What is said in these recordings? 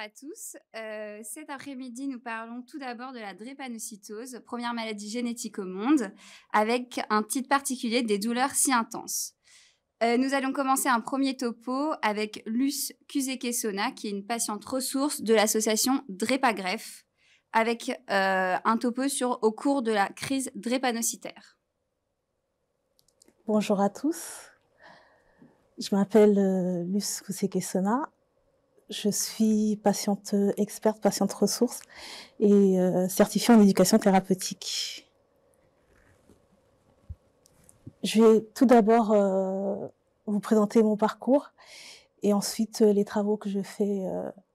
à tous. Cet après-midi, nous parlons tout d'abord de la drépanocytose, première maladie génétique au monde, avec un titre particulier des douleurs si intenses. Nous allons commencer un premier topo avec Luce Cuséquesona, qui est une patiente ressource de l'association Drépagreffe, avec un topo sur au cours de la crise drépanocytaire. Bonjour à tous, je m'appelle Luce Cuséquesona, je suis patiente experte, patiente ressource et certifiée en éducation thérapeutique. Je vais tout d'abord vous présenter mon parcours et ensuite les travaux que je fais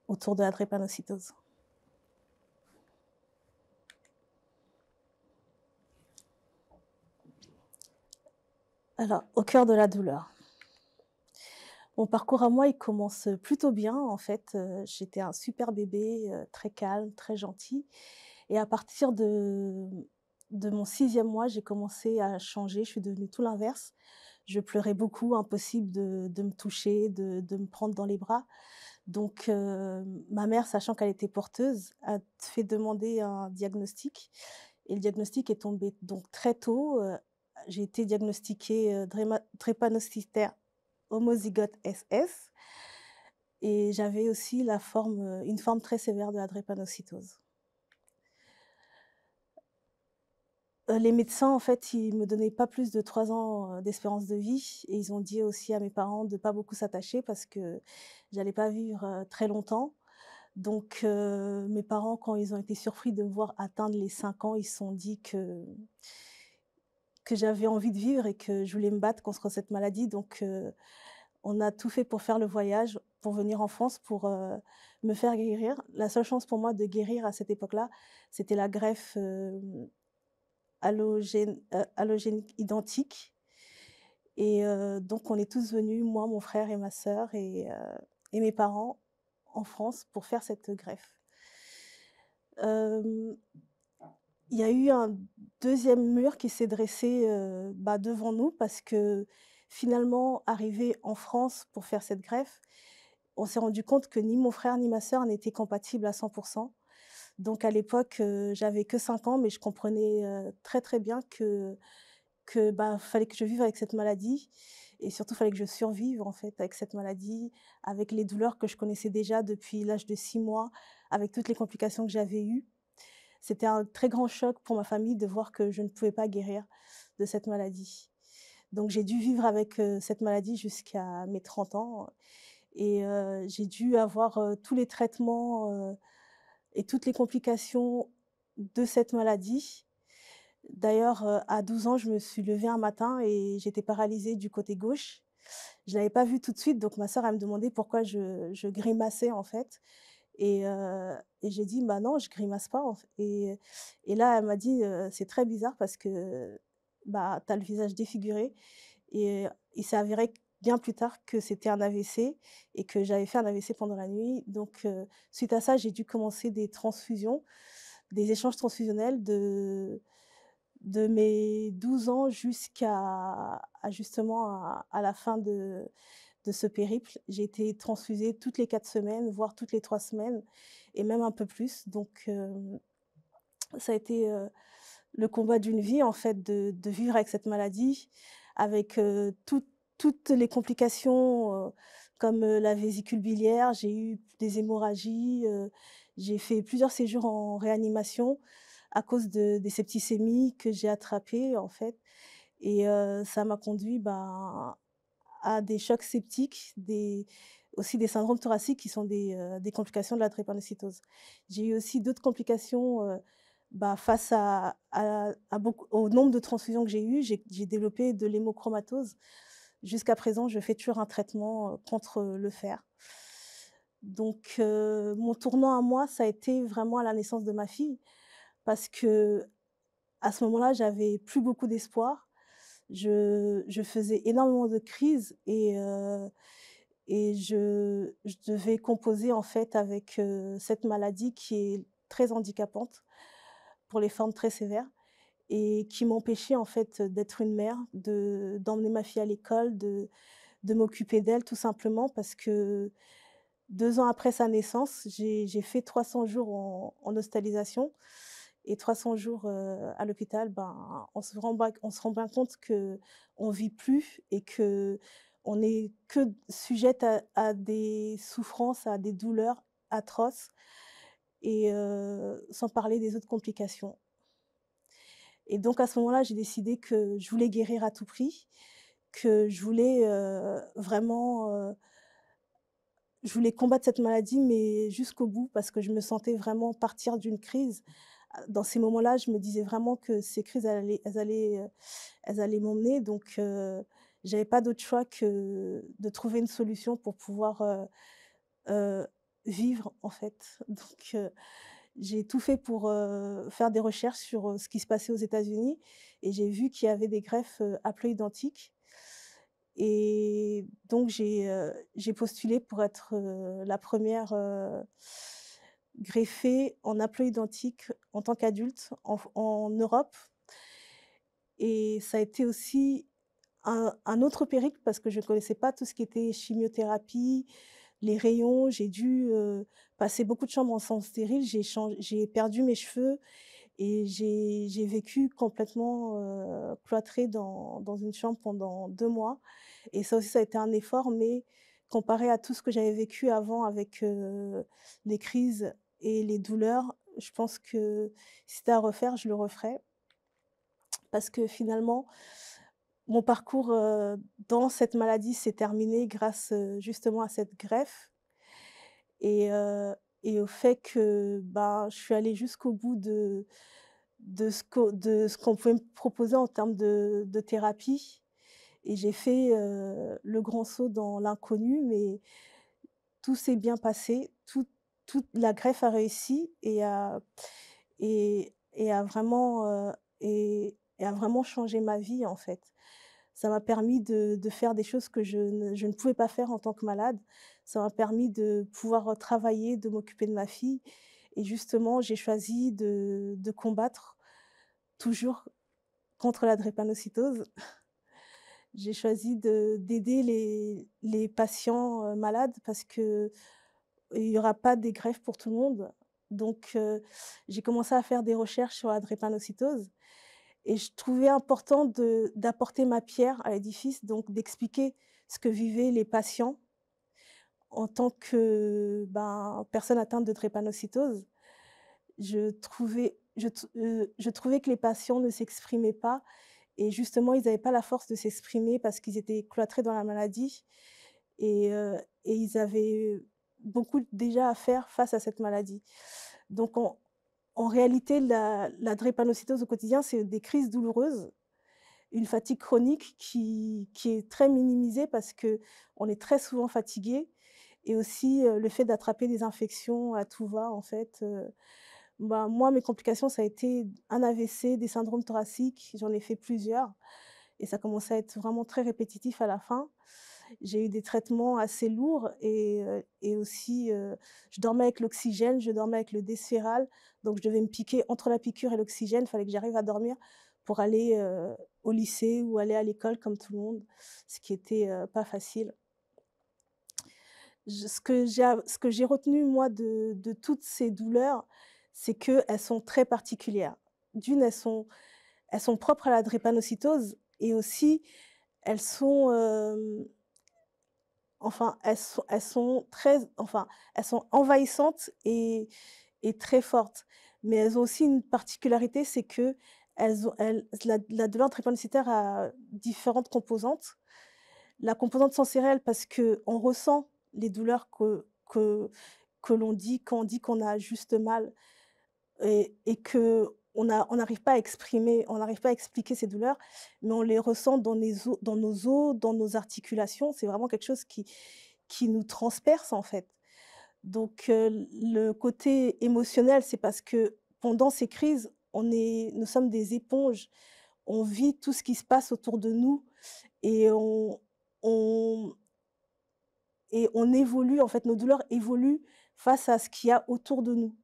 autour de la drépanocytose. Alors, au cœur de la douleur. Mon parcours à moi, il commence plutôt bien en fait. J'étais un super bébé, très calme, très gentil. Et à partir de mon 6e mois, j'ai commencé à changer. Je suis devenue tout l'inverse. Je pleurais beaucoup, impossible de me toucher, de me prendre dans les bras. Donc ma mère, sachant qu'elle était porteuse, a fait demander un diagnostic et le diagnostic est tombé donc très tôt. J'ai été diagnostiquée, drépanocytaire homozygote SS et j'avais aussi une forme très sévère de la drépanocytose. Les médecins, en fait, ils me donnaient pas plus de 3 ans, d'espérance de vie et ils ont dit aussi à mes parents de pas beaucoup s'attacher parce que j'allais pas vivre, très longtemps. Donc mes parents, quand ils ont été surpris de me voir atteindre les 5 ans, ils se sont dit que j'avais envie de vivre et que je voulais me battre contre cette maladie. Donc on a tout fait pour faire le voyage, pour venir en France, pour me faire guérir. La seule chance pour moi de guérir à cette époque-là, c'était la greffe allogénique identique. Et donc on est tous venus, moi, mon frère et ma sœur et mes parents, en France pour faire cette greffe. Hem, il y a eu un deuxième mur qui s'est dressé, devant nous parce que finalement, arrivés en France pour faire cette greffe, on s'est rendu compte que ni mon frère ni ma sœur n'étaient compatibles à 100. Donc à l'époque, j'avais que 5 ans, mais je comprenais, très, très bien que fallait que je vive avec cette maladie et surtout fallait que je survive en fait avec cette maladie, avec les douleurs que je connaissais déjà depuis l'âge de 6 mois, avec toutes les complications que j'avais eues. C'était un très grand choc pour ma famille de voir que je ne pouvais pas guérir de cette maladie. Donc j'ai dû vivre avec, cette maladie jusqu'à mes 30 ans et j'ai dû avoir, tous les traitements, et toutes les complications de cette maladie. D'ailleurs, à 12 ans, je me suis levée un matin et j'étais paralysée du côté gauche. Je l'avais pas vu tout de suite, donc ma sœur, elle me demandait pourquoi je grimaçais, en fait et j'ai dit: «Bah non, je grimace pas, en f» et là, elle m'a dit: «C'est très bizarre parce que, bah, tu as le visage défiguré» et il s'est avéré bien plus tard que c'était un AVC et que j'avais fait un AVC pendant la nuit. Donc suite à ça, j'ai dû commencer des transfusions, des échanges transfusionnels de mes 12 ans jusqu'à justement à la fin de ce périple. J'ai été transfusée toutes les 4 semaines, voire toutes les 3 semaines et même un peu plus. Donc ça a été, le combat d'une vie en fait de vivre avec cette maladie, avec, toutes les complications, comme, la vésicule biliaire. J'ai eu des hémorragies, j'ai fait plusieurs séjours en réanimation à cause des septicémies que j'ai attrapées en fait et ça m'a conduit, à des chocs septiques, aussi des syndromes thoraciques qui sont des complications de la drépanocytose. J'ai eu aussi d'autres complications, face à beaucoup au nombre de transfusions que j'ai eues, j'ai développé de l'hémochromatose. Jusqu'à présent, je fais toujours un traitement, contre, le fer. Donc mon tournant à moi, ça a été vraiment à la naissance de ma fille parce qu'à ce moment-là, j'avais plus beaucoup d'espoir. Je faisais énormément de crises et je devais composer en fait avec, cette maladie qui est très handicapante pour les formes très sévères et qui m'empêchait en fait d'être une mère, d'emmener ma fille à l'école, de m'occuper d'elle tout simplement parce que 2 ans après sa naissance, j'ai fait 300 jours en hospitalisation et 300 jours, à l'hôpital. Ben, on se rend bien compte qu'on vit plus et qu'on est que sujette à des souffrances, à des douleurs atroces et sans parler des autres complications. Et donc à ce moment-là, j'ai décidé que je voulais guérir à tout prix, que je voulais, vraiment, je voulais combattre cette maladie, mais jusqu'au bout parce que je me sentais vraiment partir d'une crise. Dans ces moments-là, je me disais vraiment que ces crises, elles allaient m'emmener donc j'avais pas d'autre choix que de trouver une solution pour pouvoir, heu, vivre en fait. Donc j'ai tout fait pour, faire des recherches sur, ce qui se passait aux États-Unis et j'ai vu qu'il y avait des greffes, haploïdentiques et donc j'ai postulé pour être, la première re greffée en haploïdentique en tant qu'adulte en Europe et ça a été aussi un autre périple parce que je ne connaissais pas tout ce qui était chimiothérapie, les rayons. J'ai dû, passer beaucoup de chambres en sens stérile. J'ai perdu mes cheveux et j'ai vécu complètement, cloîtrée dans une chambre pendant 2 mois et ça aussi, ça a été un effort, mais comparé à tout ce que j'avais vécu avant avec, les crises et les douleurs, je pense que si c'était à refaire, je le referais parce que finalement, mon parcours, dans cette maladie s'est terminé grâce, justement à cette greffe et et au fait que, ben, je suis allée jusqu'au bout de ce qu'on pouvait me proposer en termes de thérapie et j'ai fait, le grand saut dans l'inconnu, mais tout s'est bien passé. Toute la greffe a réussi et a vraiment, et a vraiment changé ma vie, en fait. Ça m'a permis de faire des choses que je ne pouvais pas faire en tant que malade. Ça m'a permis de pouvoir, travailler, de m'occuper de ma fille et justement, j'ai choisi de combattre toujours contre la drépanocytose. J'ai choisi d'aider les patients, malades parce qu'il y aura pas des greffes pour tout le monde. Donc j'ai commencé à faire des recherches sur la drépanocytose et je trouvais important d'apporter ma pierre à l'édifice, donc d'expliquer ce que vivaient les patients en tant que, ben, personne atteinte de drépanocytose. Je trouvais que les patients ne s'exprimaient pas et justement, ils n'avaient pas la force de s'exprimer parce qu'ils étaient cloîtrés dans la maladie et ils avaient beaucoup déjà à faire face à cette maladie. Donc en réalité, la drépanocytose au quotidien, c'est des crises douloureuses, une fatigue chronique qui est très minimisée parce qu'on est très souvent fatigué et aussi, le fait d'attraper des infections à tout va en fait, bah, moi, mes complications, ça a été un AVC, des syndromes thoraciques, j'en ai fait plusieurs et ça commençait à être vraiment très répétitif à la fin. J'ai eu des traitements assez lourds et aussi, je dormais avec l'oxygène, je dormais avec le Desferal, donc je devais me piquer entre la piqûre et l'oxygène, il fallait que j'arrive à dormir pour aller, au lycée ou aller à l'école comme tout le monde, ce qui était, pas facile. Ce que j'ai retenu moi de toutes ces douleurs, c'est qu'elles sont très particulières. D'une, elles sont propres à la drépanocytose et aussi elles sont, enfin elles sont envahissantes et très fortes. Mais elles ont aussi une particularité, c'est qu'elles ont elles la douleur drépanocytaire a différentes composantes. La composante sensorielle parce qu'on ressent les douleurs que l'on dit quand on dit qu'on a juste mal et on n'arrive pas à exprimer, on n'arrive pas à expliquer ces douleurs, mais on les ressent dans nos os, dans nos articulations. C'est vraiment quelque chose qui nous transperce, en fait. Donc le côté émotionnel, c'est parce que pendant ces crises, nous sommes des éponges. On vit tout ce qui se passe autour de nous et on on évolue, en fait, nos douleurs évoluent face à ce qu'il y a autour de nous.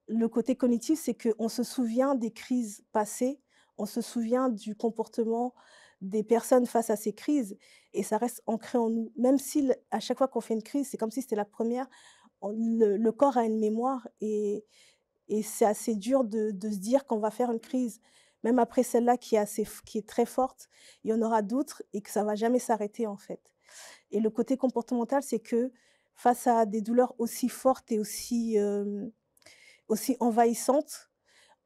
Le côté cognitif, c'est qu'on se souvient des crises passées, on se souvient du comportement des personnes face à ces crises et ça reste ancré en nous. Même si à chaque fois qu'on fait une crise, c'est comme si c'était la première, le corps a une mémoire et c'est assez dur de se dire qu'on va faire une crise. Même après celle-là qui est très forte, il y en aura d'autres et que ça va jamais s'arrêter en fait. Et le côté comportemental, c'est que face à des douleurs aussi fortes et aussi envahissantes,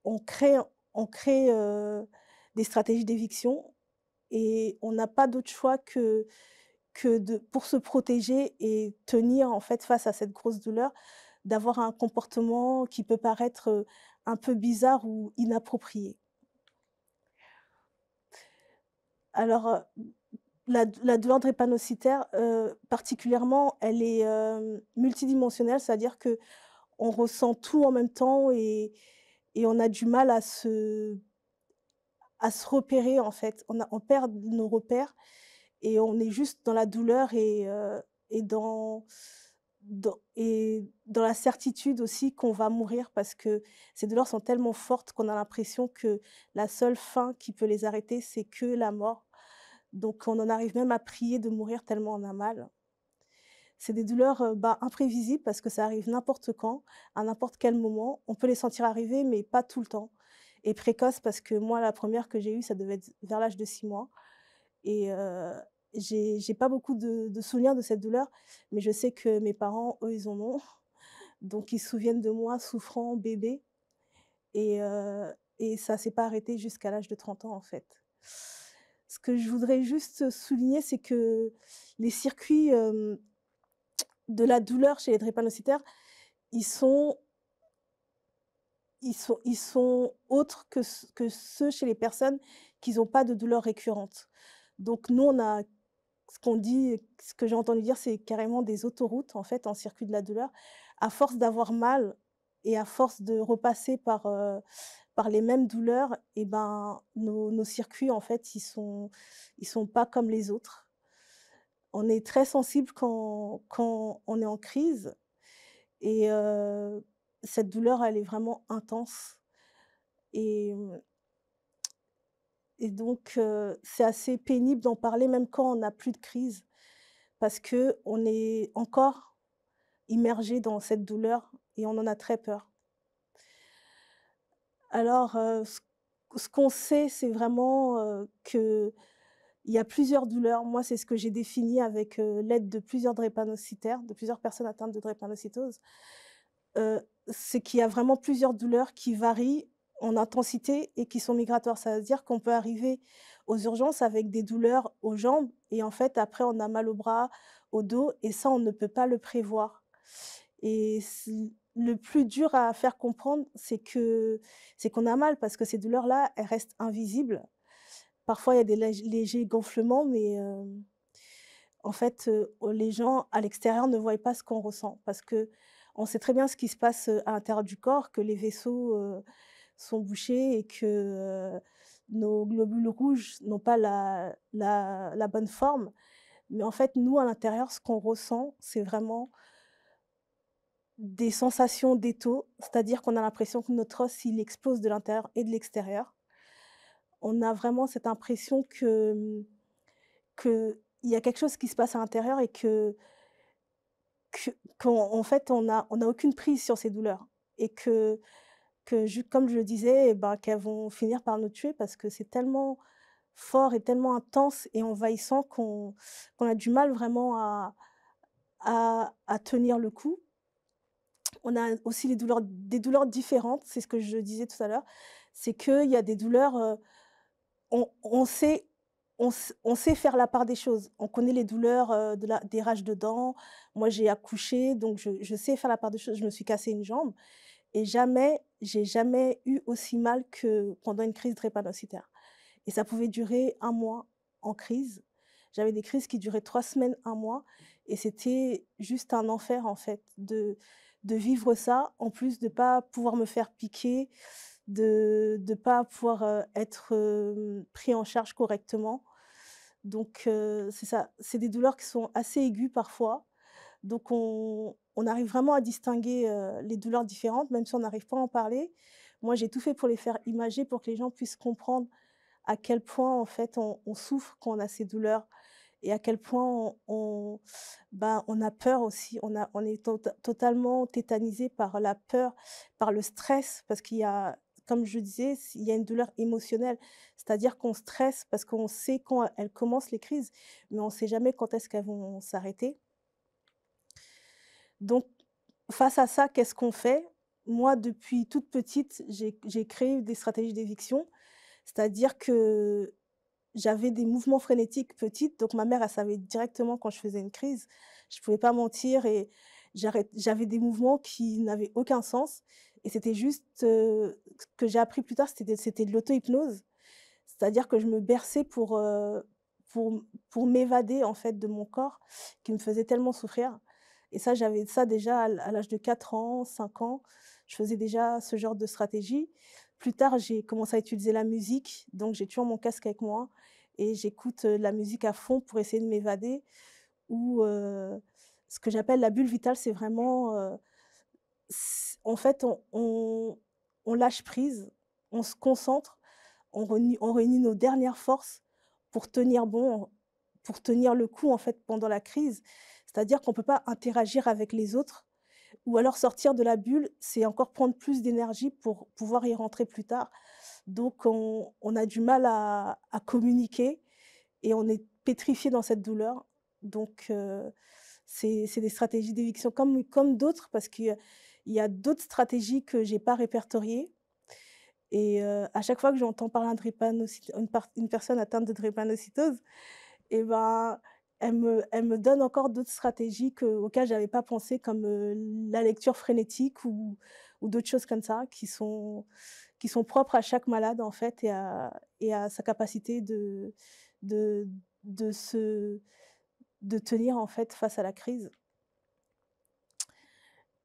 on crée on crée, des stratégies d'éviction et on n'a pas d'autre choix que de pour se protéger et tenir en fait face à cette grosse douleur, d'avoir un comportement qui peut paraître, un peu bizarre ou inapproprié. Alors, la douleur drépanocytaire, particulièrement, elle est, multidimensionnelle, c'est-à-dire qu'on ressent tout en même temps et on a du mal à se repérer en fait. On perd nos repères et on est juste dans la douleur et dans la certitude aussi qu'on va mourir parce que ces douleurs sont tellement fortes qu'on a l'impression que la seule fin qui peut les arrêter, c'est que la mort. Donc on en arrive même à prier de mourir tellement on a mal. C'est des douleurs, imprévisibles parce que ça arrive n'importe quand, à n'importe quel moment. On peut les sentir arriver, mais pas tout le temps et précoces parce que moi, la première que j'ai eue, ça devait être vers l'âge de 6 mois et j'ai pas beaucoup de souvenirs de cette douleur, mais je sais que mes parents, eux, ils en ont. Donc ils se souviennent de moi souffrant bébé et ça s'est pas arrêté jusqu'à l'âge de 30 ans, en fait. Ce que je voudrais juste souligner, c'est que les circuits, de la douleur chez les drépanocytaires, ils sont ils sont autres que ceux chez les personnes qui n'ont pas de douleur récurrente. Donc nous, on a ce que j'ai entendu dire, c'est carrément des autoroutes, en fait, en circuit de la douleur. À force d'avoir mal et à force de repasser par les mêmes douleurs et ben, nos circuits, en fait, ils sont pas comme les autres. On est très sensible quand on est en crise et cette douleur, elle est vraiment intense et donc c'est assez pénible d'en parler même quand on n'a plus de crise parce qu'on est encore immergé dans cette douleur et on en a très peur. Alors, ce qu'on sait, c'est vraiment, qu'il y a plusieurs douleurs. Moi, c'est ce que j'ai défini avec, l'aide de plusieurs drépanocytaires, de plusieurs personnes atteintes de drépanocytose. C'est qu'il y a vraiment plusieurs douleurs qui varient en intensité et qui sont migratoires. Ça veut dire qu'on peut arriver aux urgences avec des douleurs aux jambes et en fait, après, on a mal au bras, au dos et ça, on ne peut pas le prévoir et le plus dur à faire comprendre, c'est qu'on a mal parce que ces douleurs-là, elles restent invisibles. Parfois, il y a des légers gonflements, mais en fait, les gens à l'extérieur ne voient pas ce qu'on ressent parce qu'on sait très bien ce qui se passe, à l'intérieur du corps, que les vaisseaux, sont bouchés et que, nos globules rouges n'ont pas la bonne forme. Mais en fait, nous, à l'intérieur, ce qu'on ressent, c'est vraiment des sensations d'étau, c'est-à-dire qu'on a l'impression que notre os, il explose de l'intérieur et de l'extérieur. On a vraiment cette impression qu'il y a quelque chose qui se passe à l'intérieur et que qu'en fait, on a aucune prise sur ces douleurs et que ju comme je le disais, eh ben, qu'elles vont finir par nous tuer parce que c'est tellement fort et tellement intense et envahissant qu'on a du mal vraiment à tenir le coup. On a aussi des douleurs différentes, c'est ce que je disais tout à l'heure. C'est qu'il y a des douleurs, on sait on sait faire la part des choses. On connaît les douleurs, des rages de dents. Moi, j'ai accouché, donc je sais faire la part des choses. Je me suis cassé une jambe et j'ai jamais eu aussi mal que pendant une crise drépanocytaire et ça pouvait durer 1 mois en crise. J'avais des crises qui duraient 3 semaines, 1 mois et c'était juste un enfer, en fait, de vivre ça, en plus de pas pouvoir me faire piquer, de pas pouvoir, être, pris en charge correctement. Donc c'est ça, c'est des douleurs qui sont assez aiguës parfois. Donc on arrive vraiment à distinguer, les douleurs différentes, même si on n'arrive pas à en parler. Moi, j'ai tout fait pour les faire imager, pour que les gens puissent comprendre à quel point, en fait, on souffre quand on a ces douleurs et à quel point on a peur aussi. On est totalement tétanisé par la peur, par le stress, parce qu'il y a, comme je disais, il y a une douleur émotionnelle. C'est-à-dire qu'on stresse parce qu'on sait quand elles commencent, les crises, mais on ne sait jamais quand est-ce qu'elles vont s'arrêter. Donc, face à ça, qu'est-ce qu'on fait? Moi, depuis toute petite, j'ai créé des stratégies d'éviction, c'est-à-dire que j'avais des mouvements frénétiques petite, donc ma mère, elle savait directement quand je faisais une crise. Je pouvais pas mentir et j'avais des mouvements qui n'avaient aucun sens et c'était juste, ce que j'ai appris plus tard, c'était de l'auto-hypnose. C'est-à-dire que je me berçais pour m'évader, en fait, de mon corps qui me faisait tellement souffrir et ça, j'avais ça déjà à l'âge de 4 ans, 5 ans. Je faisais déjà ce genre de stratégie. Plus tard, j'ai commencé à utiliser la musique, donc j'ai toujours mon casque avec moi et j'écoute, la musique à fond pour essayer de m'évader ou ce que j'appelle la bulle vitale, c'est vraiment, en fait, on lâche prise, on se concentre, on réunit nos dernières forces pour tenir bon, pour tenir le coup, en fait, pendant la crise. C'est-à-dire qu'on ne peut pas interagir avec les autres ou alors sortir de la bulle, c'est encore prendre plus d'énergie pour pouvoir y rentrer plus tard. Donc on a du mal à communiquer et on est pétrifié dans cette douleur. Donc c'est des stratégies d'éviction comme d'autres parce qu'il y a d'autres stratégies que j'ai pas répertoriées et à chaque fois que j'entends parler de une personne atteinte de drépanocytose et ben, elle me donne encore d'autres stratégies auxquelles j'avais pas pensé comme, la lecture frénétique ou d'autres choses comme ça qui sont propres à chaque malade en fait et à sa capacité de de se de tenir en fait face à la crise.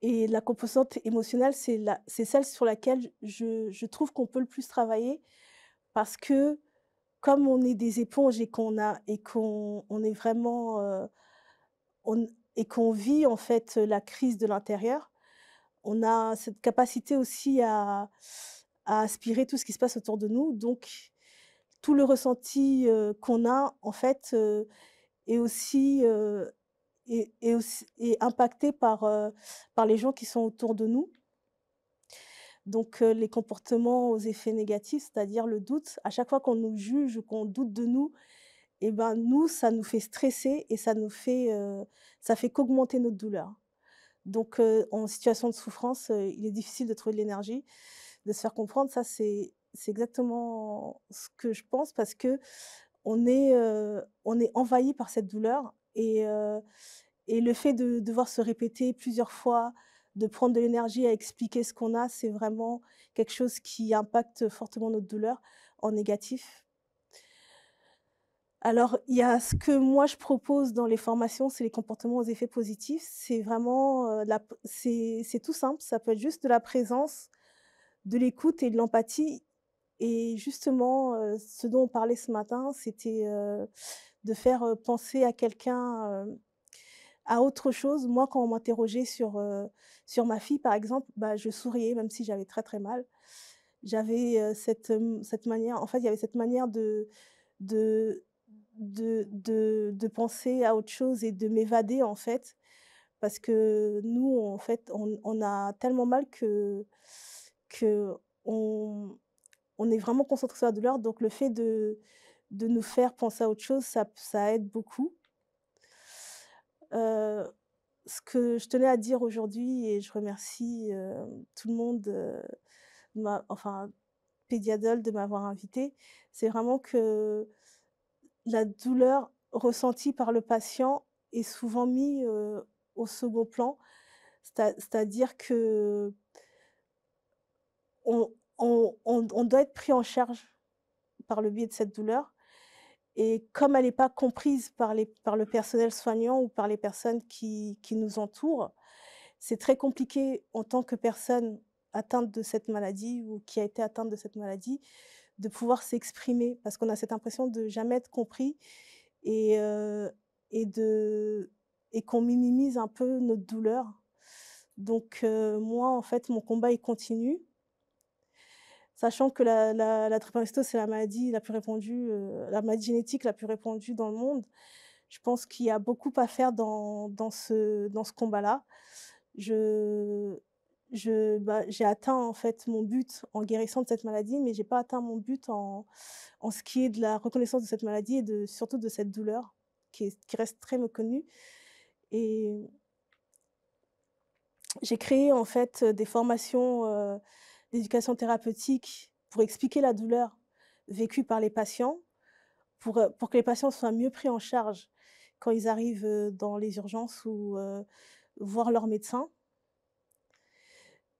Et la composante émotionnelle, c'est celle sur laquelle je trouve qu'on peut le plus travailler parce que comme on est des éponges et qu'on est vraiment, on et qu'on vit en fait, la crise de l'intérieur, on a cette capacité aussi à aspirer tout ce qui se passe autour de nous. Donc tout le ressenti, qu'on a en fait, est aussi, est impacté par les gens qui sont autour de nous. Donc les comportements aux effets négatifs, c'est-à-dire le doute, à chaque fois qu'on nous juge ou qu'on doute de nous et ben, nous, ça nous fait stresser et ça fait qu'augmenter notre douleur. Donc en situation de souffrance, il est difficile de trouver de l'énergie, de se faire comprendre. Ça, c'est exactement ce que je pense parce qu'on est envahi par cette douleur et le fait de devoir se répéter plusieurs fois, de prendre de l'énergie à expliquer ce qu'on a, c'est vraiment quelque chose qui impacte fortement notre douleur en négatif. Alors, il y a ce que moi je propose dans les formations, c'est les comportements aux effets positifs. C'est vraiment, c'est tout simple, ça peut être juste de la présence, de l'écoute et de l'empathie et justement, ce dont on parlait ce matin, c'était, de faire, penser à quelqu'un, à autre chose. Moi, quand on m'interrogeait sur ma fille, par exemple, bah, je souriais même si j'avais très, très mal. J'avais, cette manière en fait, il y avait cette manière de de penser à autre chose et de m'évader, en fait, parce que nous, en fait, on a tellement mal qu'on on est vraiment concentré sur la douleur, donc le fait de nous faire penser à autre chose, ça aide beaucoup. Heu, Ce que je tenais à dire aujourd'hui et je remercie, tout le monde, enfin, Pédiadol de m'avoir invitée, c'est vraiment que la douleur ressentie par le patient est souvent mis, au second plan. C'est-à-dire qu'on on doit être pris en charge par le biais de cette douleur et comme elle n'est pas comprise par le personnel soignant ou par les personnes qui nous entourent, c'est très compliqué en tant que personne atteinte de cette maladie ou qui a été atteinte de cette maladie, de pouvoir s'exprimer parce qu'on a cette impression de jamais être compris et et de et qu'on minimise un peu notre douleur. Donc moi, en fait, mon combat, il continue. sachant que la drépanocytose, c'est la maladie la plus répandue, la maladie génétique la plus répandue dans le monde. Je pense qu'il y a beaucoup à faire dans ce combat-là. Je j'ai atteint, en fait, mon but en guérissant de cette maladie, mais j'ai pas atteint mon but en ce qui est de la reconnaissance de cette maladie et surtout de cette douleur qui reste très méconnue. Et j'ai créé, en fait, des formations, d'éducation thérapeutique pour expliquer la douleur vécue par les patients, pour que les patients soient mieux pris en charge quand ils arrivent, dans les urgences ou, voir leur médecin.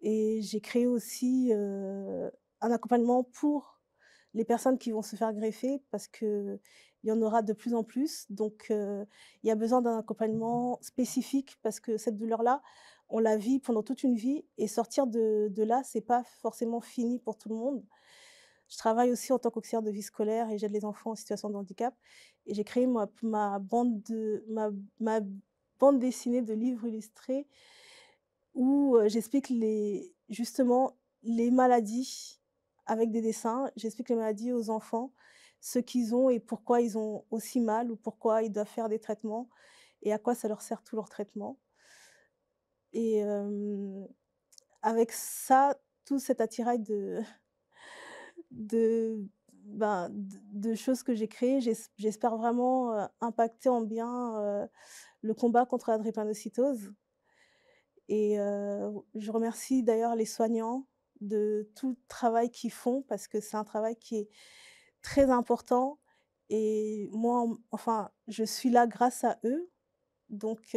Et j'ai créé aussi, un accompagnement pour les personnes qui vont se faire greffer parce qu'il y en aura de plus en plus. Donc, il y a besoin d'un accompagnement spécifique parce que cette douleur-là, on la vit pendant toute une vie et sortir de là, c'est pas forcément fini pour tout le monde. Je travaille aussi en tant qu'auxiliaire de vie scolaire et j'aide les enfants en situation de handicap et j'ai créé ma bande dessinée de livres illustrés où, j'explique justement les maladies avec des dessins. J'explique les maladies aux enfants, ce qu'ils ont et pourquoi ils ont aussi mal ou pourquoi ils doivent faire des traitements et à quoi ça leur sert tout leur traitement. Et avec ça, tout cet attirail de de choses que j'ai créées, j'espère vraiment, impacter en bien, le combat contre la drépanocytose. Et je remercie d'ailleurs les soignants de tout le travail qu'ils font parce que c'est un travail qui est très important et moi, enfin, je suis là grâce à eux. Donc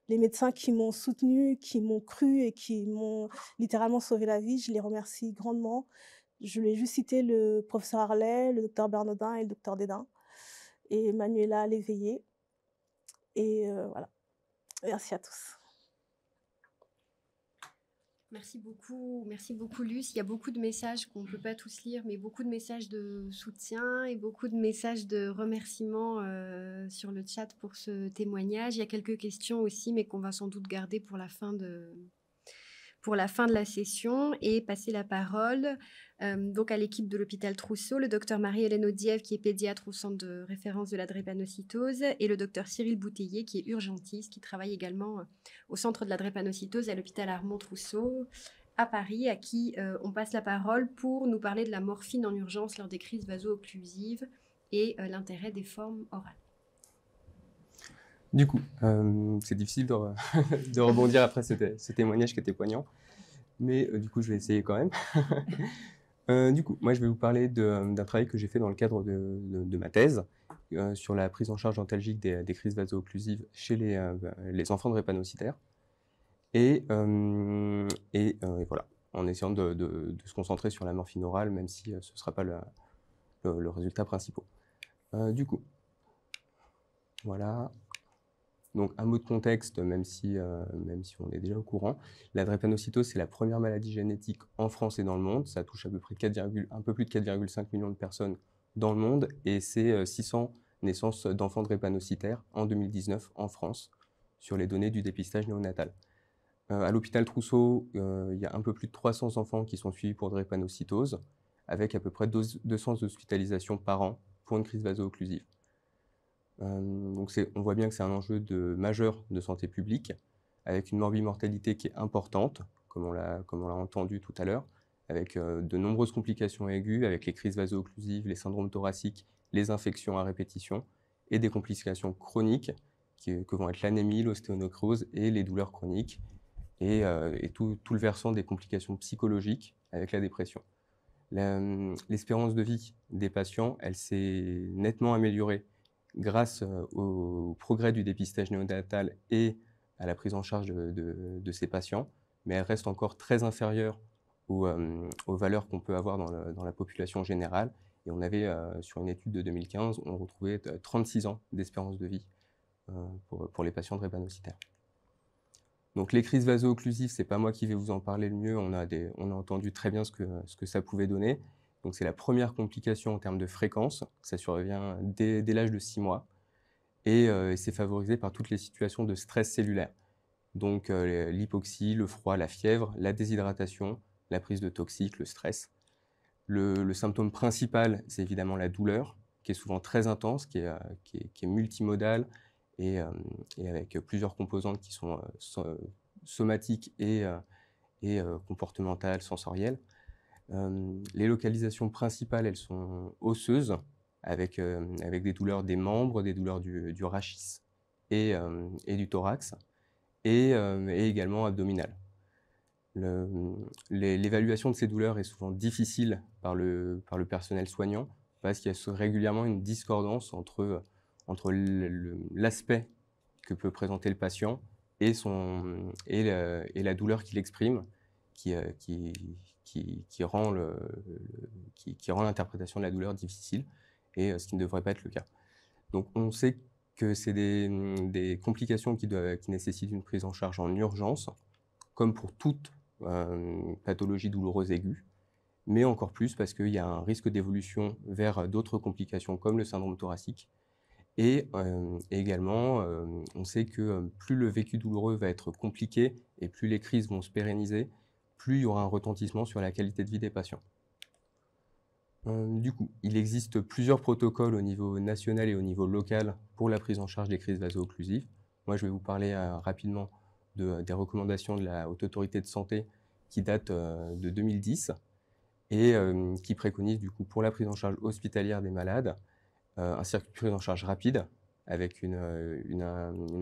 les médecins qui m'ont soutenue, qui m'ont cru et qui m'ont littéralement sauvé la vie, je les remercie grandement. Je voulais juste citer le professeur Harley, le docteur Bernodin et le docteur Dédain et Manuela Léveillé et voilà. Merci à tous. Merci beaucoup Luce. Il y a beaucoup de messages qu'on ne peut pas tous lire, mais beaucoup de messages de soutien et beaucoup de messages de remerciements sur le chat pour ce témoignage. Il y a quelques questions aussi, mais qu'on va sans doute garder pour la fin de la session et passer la parole donc à l'équipe de l'hôpital Trousseau, le docteur Marie-Hélène Audiev qui est pédiatre au centre de référence de la drépanocytose et le docteur Cyril Bouteiller qui est urgentiste, qui travaille également au centre de la drépanocytose à l'hôpital Armand-Trousseau à Paris, à qui on passe la parole pour nous parler de la morphine en urgence lors des crises vaso-occlusives et l'intérêt des formes orales. Du coup, c'est difficile de, de rebondir après ce témoignage qui était poignant, mais du coup, je vais essayer quand même. Du coup, moi, je vais vous parler d'un travail que j'ai fait dans le cadre de ma thèse sur la prise en charge antalgique des crises vaso-occlusives chez les enfants drépanocytaires. Et voilà, en essayant de se concentrer sur la morphine orale, même si ce ne sera pas le résultat principal. Du coup, voilà. Donc, un mot de contexte, même si on est déjà au courant. La drépanocytose, c'est la première maladie génétique en France et dans le monde. Ça touche à peu près un peu plus de 4,5 millions de personnes dans le monde. Et c'est 600 naissances d'enfants drépanocytaires en 2019 en France, sur les données du dépistage néonatal. À l'hôpital Trousseau, il y a un peu plus de 300 enfants qui sont suivis pour drépanocytose, avec à peu près 200 hospitalisations par an pour une crise vaso-occlusive. Donc on voit bien que c'est un enjeu majeur de santé publique, avec une morbimortalité qui est importante, comme on l'a entendu tout à l'heure, avec de nombreuses complications aiguës, avec les crises vaso-occlusives, les syndromes thoraciques, les infections à répétition, et des complications chroniques, que vont être l'anémie, l'ostéonécrose et les douleurs chroniques, et tout le versant des complications psychologiques avec la dépression. L'espérance de vie des patients, elle s'est nettement améliorée grâce au progrès du dépistage néonatal et à la prise en charge de ces patients, mais elle reste encore très inférieure aux valeurs qu'on peut avoir dans la population générale. Et on avait, sur une étude de 2015, on retrouvait 36 ans d'espérance de vie pour les patients drépanocytaires. Donc les crises vaso-occlusives, c'est pas moi qui vais vous en parler le mieux, on a entendu très bien ce que ça pouvait donner. Donc c'est la première complication en termes de fréquence, ça survient dès l'âge de 6 mois, et c'est favorisé par toutes les situations de stress cellulaire. Donc l'hypoxie, le froid, la fièvre, la déshydratation, la prise de toxiques, le stress. Le symptôme principal, c'est évidemment la douleur, qui est souvent très intense, qui est multimodale et avec plusieurs composantes qui sont somatiques et comportementales, sensorielles. Les localisations principales, elles sont osseuses, avec des douleurs des membres, des douleurs du rachis et du thorax, et également abdominales. L'évaluation de ces douleurs est souvent difficile par le personnel soignant, parce qu'il y a régulièrement une discordance entre l'aspect que peut présenter le patient et la douleur qu'il exprime, qui rend l'interprétation de la douleur difficile, et ce qui ne devrait pas être le cas. Donc on sait que c'est des complications qui nécessitent une prise en charge en urgence, comme pour toute pathologie douloureuse aiguë, mais encore plus parce qu'il y a un risque d'évolution vers d'autres complications comme le syndrome thoracique. Et également, on sait que plus le vécu douloureux va être compliqué et plus les crises vont se pérenniser, plus il y aura un retentissement sur la qualité de vie des patients. Du coup, il existe plusieurs protocoles au niveau national et au niveau local pour la prise en charge des crises vaso-occlusives. Moi, je vais vous parler rapidement des recommandations de la Haute Autorité de Santé qui datent de 2010 et qui préconisent du coup pour la prise en charge hospitalière des malades un circuit de prise en charge rapide avec une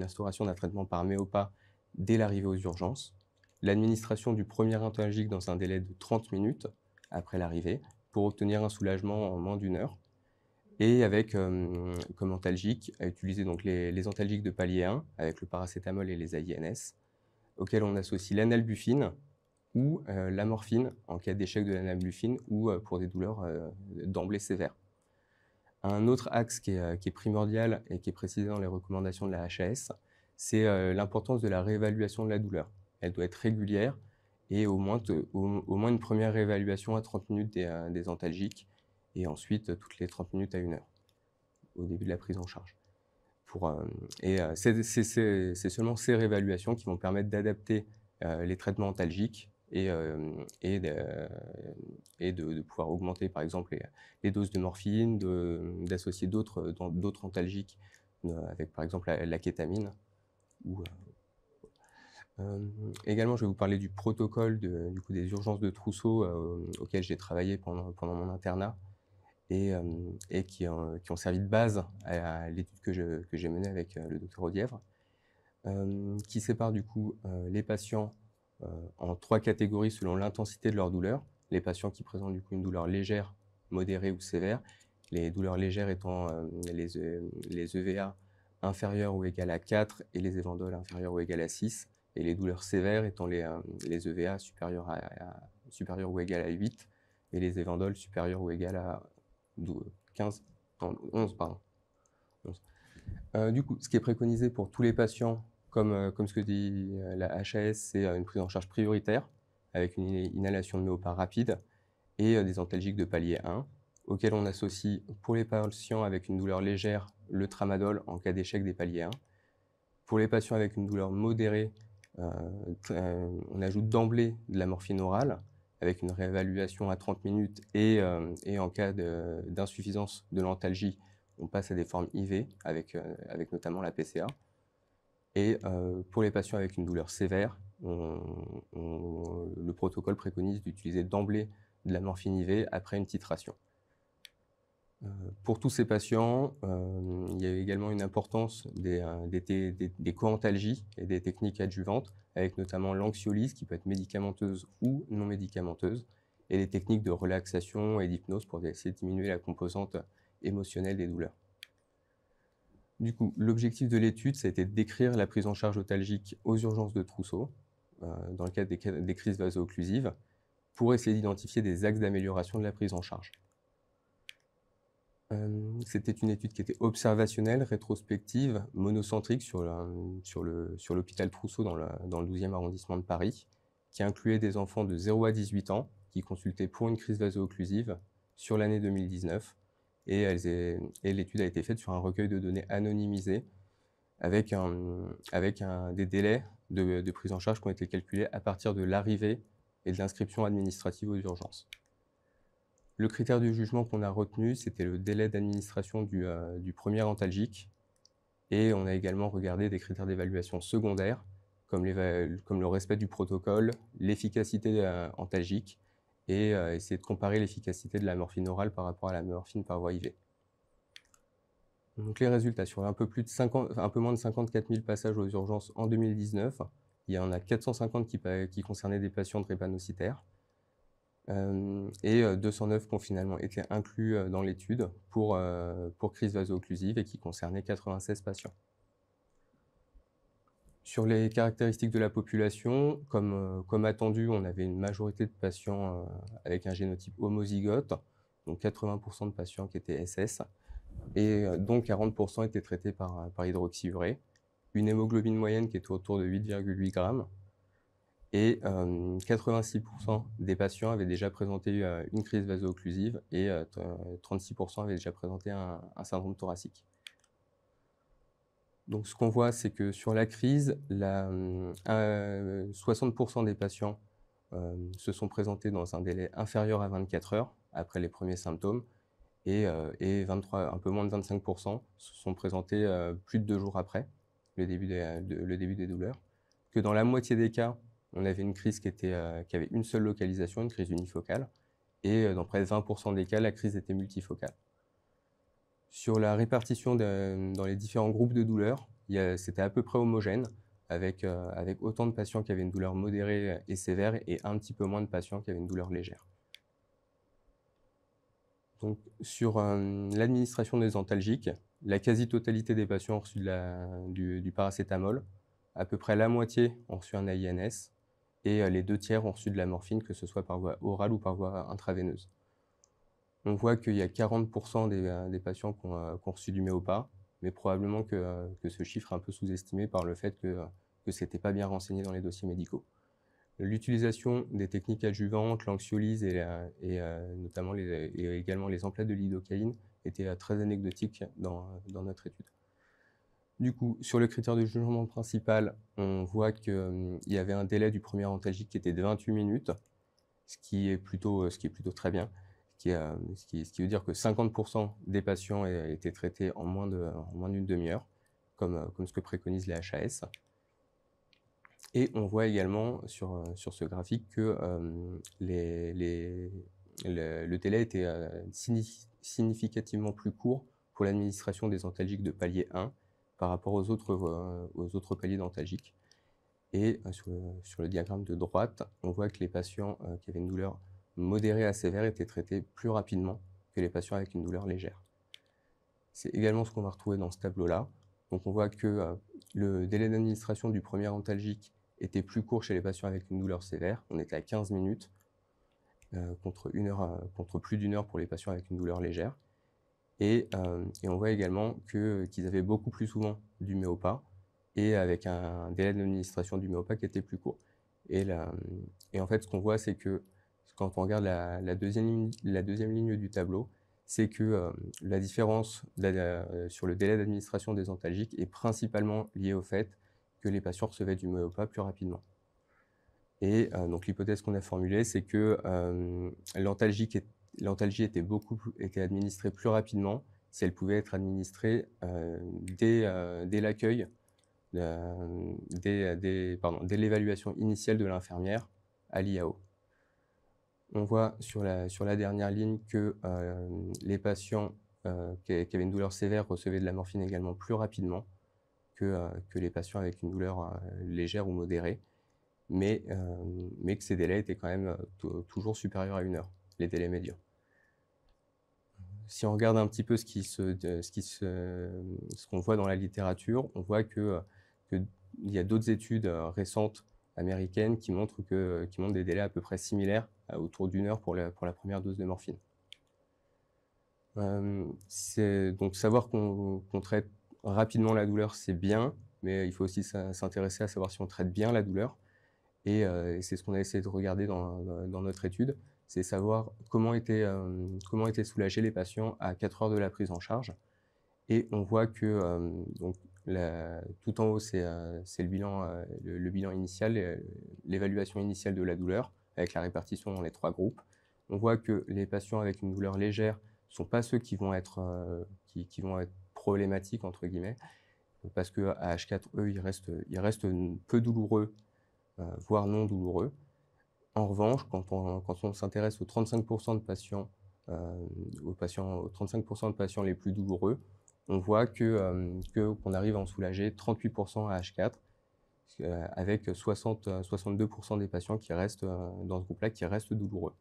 instauration d'un traitement par méopa dès l'arrivée aux urgences, l'administration du premier antalgique dans un délai de 30 minutes après l'arrivée pour obtenir un soulagement en moins d'1 heure, et avec comme antalgique à utiliser donc les antalgiques de palier 1 avec le paracétamol et les AINS, auxquels on associe l'analbufine ou la morphine en cas d'échec de l'analbufine ou pour des douleurs d'emblée sévères. Un autre axe qui est primordial et qui est précisé dans les recommandations de la HAS, c'est l'importance de la réévaluation de la douleur. Elle doit être régulière et au moins une première réévaluation à 30 minutes des antalgiques et ensuite toutes les 30 minutes à 1 heure au début de la prise en charge. C'est seulement ces réévaluations qui vont permettre d'adapter les traitements antalgiques et de pouvoir augmenter par exemple les doses de morphine, d'associer d'autres antalgiques avec par exemple la kétamine. Également, je vais vous parler du protocole des urgences de Trousseau auquel j'ai travaillé pendant mon internat et qui ont servi de base à l'étude que j'ai menée avec le docteur Audièvre, qui sépare du coup les patients en 3 catégories selon l'intensité de leur douleur. Les patients qui présentent du coup une douleur légère, modérée ou sévère. Les douleurs légères étant les EVA inférieurs ou égales à 4 et les évandoles inférieurs ou égales à 6. Et les douleurs sévères étant les EVA supérieurs ou égales à 8 et les évandoles supérieurs ou égales à 11. Du coup, ce qui est préconisé pour tous les patients, comme ce que dit la HAS, c'est une prise en charge prioritaire avec une inhalation de méopa rapide et des antalgiques de palier 1, auxquels on associe pour les patients avec une douleur légère le tramadol en cas d'échec des paliers 1. Pour les patients avec une douleur modérée, on ajoute d'emblée de la morphine orale avec une réévaluation à 30 minutes et en cas d'insuffisance de l'antalgie, on passe à des formes IV avec notamment la PCA. Et pour les patients avec une douleur sévère, le protocole préconise d'utiliser d'emblée de la morphine IV après une titration. Pour tous ces patients, il y a également une importance des co-antalgies et des techniques adjuvantes, avec notamment l'anxiolyse qui peut être médicamenteuse ou non médicamenteuse, et les techniques de relaxation et d'hypnose pour essayer de diminuer la composante émotionnelle des douleurs. Du coup, l'objectif de l'étude, ça a été de décrire la prise en charge otalgique aux urgences de Trousseau, dans le cadre des crises vaso-occlusives, pour essayer d'identifier des axes d'amélioration de la prise en charge. C'était une étude qui était observationnelle, rétrospective, monocentrique sur l'hôpital Trousseau dans le 12e arrondissement de Paris, qui incluait des enfants de 0 à 18 ans qui consultaient pour une crise vaso-occlusive sur l'année 2019. Et l'étude a été faite sur un recueil de données anonymisées avec des délais de prise en charge qui ont été calculés à partir de l'arrivée et de l'inscription administrative aux urgences. Le critère du jugement qu'on a retenu, c'était le délai d'administration du premier antalgique. Et on a également regardé des critères d'évaluation secondaires, comme le respect du protocole, l'efficacité antalgique, et essayer de comparer l'efficacité de la morphine orale par rapport à la morphine par voie IV. Donc les résultats, sur un peu moins de 54 000 passages aux urgences en 2019, il y en a 450 qui concernaient des patients drépanocytaires, et 209 qui ont finalement été inclus dans l'étude pour crise vaso-occlusive et qui concernaient 96 patients. Sur les caractéristiques de la population, comme attendu, on avait une majorité de patients avec un génotype homozygote, donc 80% de patients qui étaient SS, et dont 40% étaient traités par hydroxyurée, une hémoglobine moyenne qui était autour de 8,8 grammes, et 86% des patients avaient déjà présenté une crise vaso-occlusive et 36% avaient déjà présenté un syndrome thoracique. Donc ce qu'on voit, c'est que sur la crise, 60% des patients se sont présentés dans un délai inférieur à 24 heures après les premiers symptômes, et un peu moins de 25% se sont présentés plus de 2 jours après le début des douleurs, que dans la moitié des cas, on avait une crise qui avait une seule localisation, une crise unifocale, et dans près de 20% des cas, la crise était multifocale. Sur la répartition dans les différents groupes de douleurs, c'était à peu près homogène, avec autant de patients qui avaient une douleur modérée et sévère, et un petit peu moins de patients qui avaient une douleur légère. Donc, sur l'administration des antalgiques, la quasi-totalité des patients ont reçu du paracétamol, à peu près la moitié ont reçu un AINS, et les 2/3 ont reçu de la morphine, que ce soit par voie orale ou par voie intraveineuse. On voit qu'il y a 40% des patients qui ont reçu du Méopa, mais probablement que ce chiffre est un peu sous-estimé par le fait que ce n'était pas bien renseigné dans les dossiers médicaux. L'utilisation des techniques adjuvantes, l'anxiolyse et également les emplettes de lidocaïne étaient très anecdotiques dans notre étude. Du coup, sur le critère de jugement principal, on voit qu'il y avait un délai du premier antalgique qui était de 28 minutes, ce qui est plutôt très bien, ce qui veut dire que 50% des patients étaient traités en moins d'une demi-heure, comme ce que préconisent les HAS. Et on voit également sur ce graphique que le délai était significativement plus court pour l'administration des antalgiques de palier 1 par rapport aux autres paliers d'antalgiques. Et sur le diagramme de droite, on voit que les patients qui avaient une douleur modérée à sévère étaient traités plus rapidement que les patients avec une douleur légère. C'est également ce qu'on va retrouver dans ce tableau-là. Donc on voit que le délai d'administration du premier antalgique était plus court chez les patients avec une douleur sévère. On était à 15 minutes contre plus d'1 heure pour les patients avec une douleur légère. Et on voit également qu'ils avaient beaucoup plus souvent du Méopa, et avec un délai d'administration du Méopa qui était plus court. Et en fait, ce qu'on voit, c'est que quand on regarde la deuxième ligne du tableau, c'est que la différence sur le délai d'administration des antalgiques est principalement liée au fait que les patients recevaient du Méopa plus rapidement. Et donc l'hypothèse qu'on a formulée, c'est que l'antalgie était administrée plus rapidement si elle pouvait être administrée dès l'accueil, dès l'évaluation initiale de l'infirmière à l'IAO. On voit sur la dernière ligne que les patients qui avaient une douleur sévère recevaient de la morphine également plus rapidement que les patients avec une douleur légère ou modérée, mais que ces délais étaient quand même toujours supérieurs à 1 heure, les délais médians. Si on regarde un petit peu ce qu'on voit dans la littérature, on voit qu'il y a d'autres études récentes américaines qui montrent des délais à peu près similaires, autour d'1 heure pour la première dose de morphine. Donc savoir qu'on traite rapidement la douleur, c'est bien, mais il faut aussi s'intéresser à savoir si on traite bien la douleur. Et c'est ce qu'on a essayé de regarder dans notre étude, c'est savoir comment étaient soulagés les patients à 4 heures de la prise en charge. Et on voit que tout en haut, c'est le bilan initial, l'évaluation initiale de la douleur, avec la répartition dans les 3 groupes. on voit que les patients avec une douleur légère ne sont pas ceux qui vont être problématiques, entre guillemets, parce qu'à H4, eux, ils restent peu douloureux, voire non douloureux. En revanche, quand on s'intéresse aux 35% de patients, aux 35% de patients les plus douloureux, on voit qu'on arrive à en soulager 38% à H4, avec 62% des patients qui restent dans ce groupe-là, qui restent douloureux.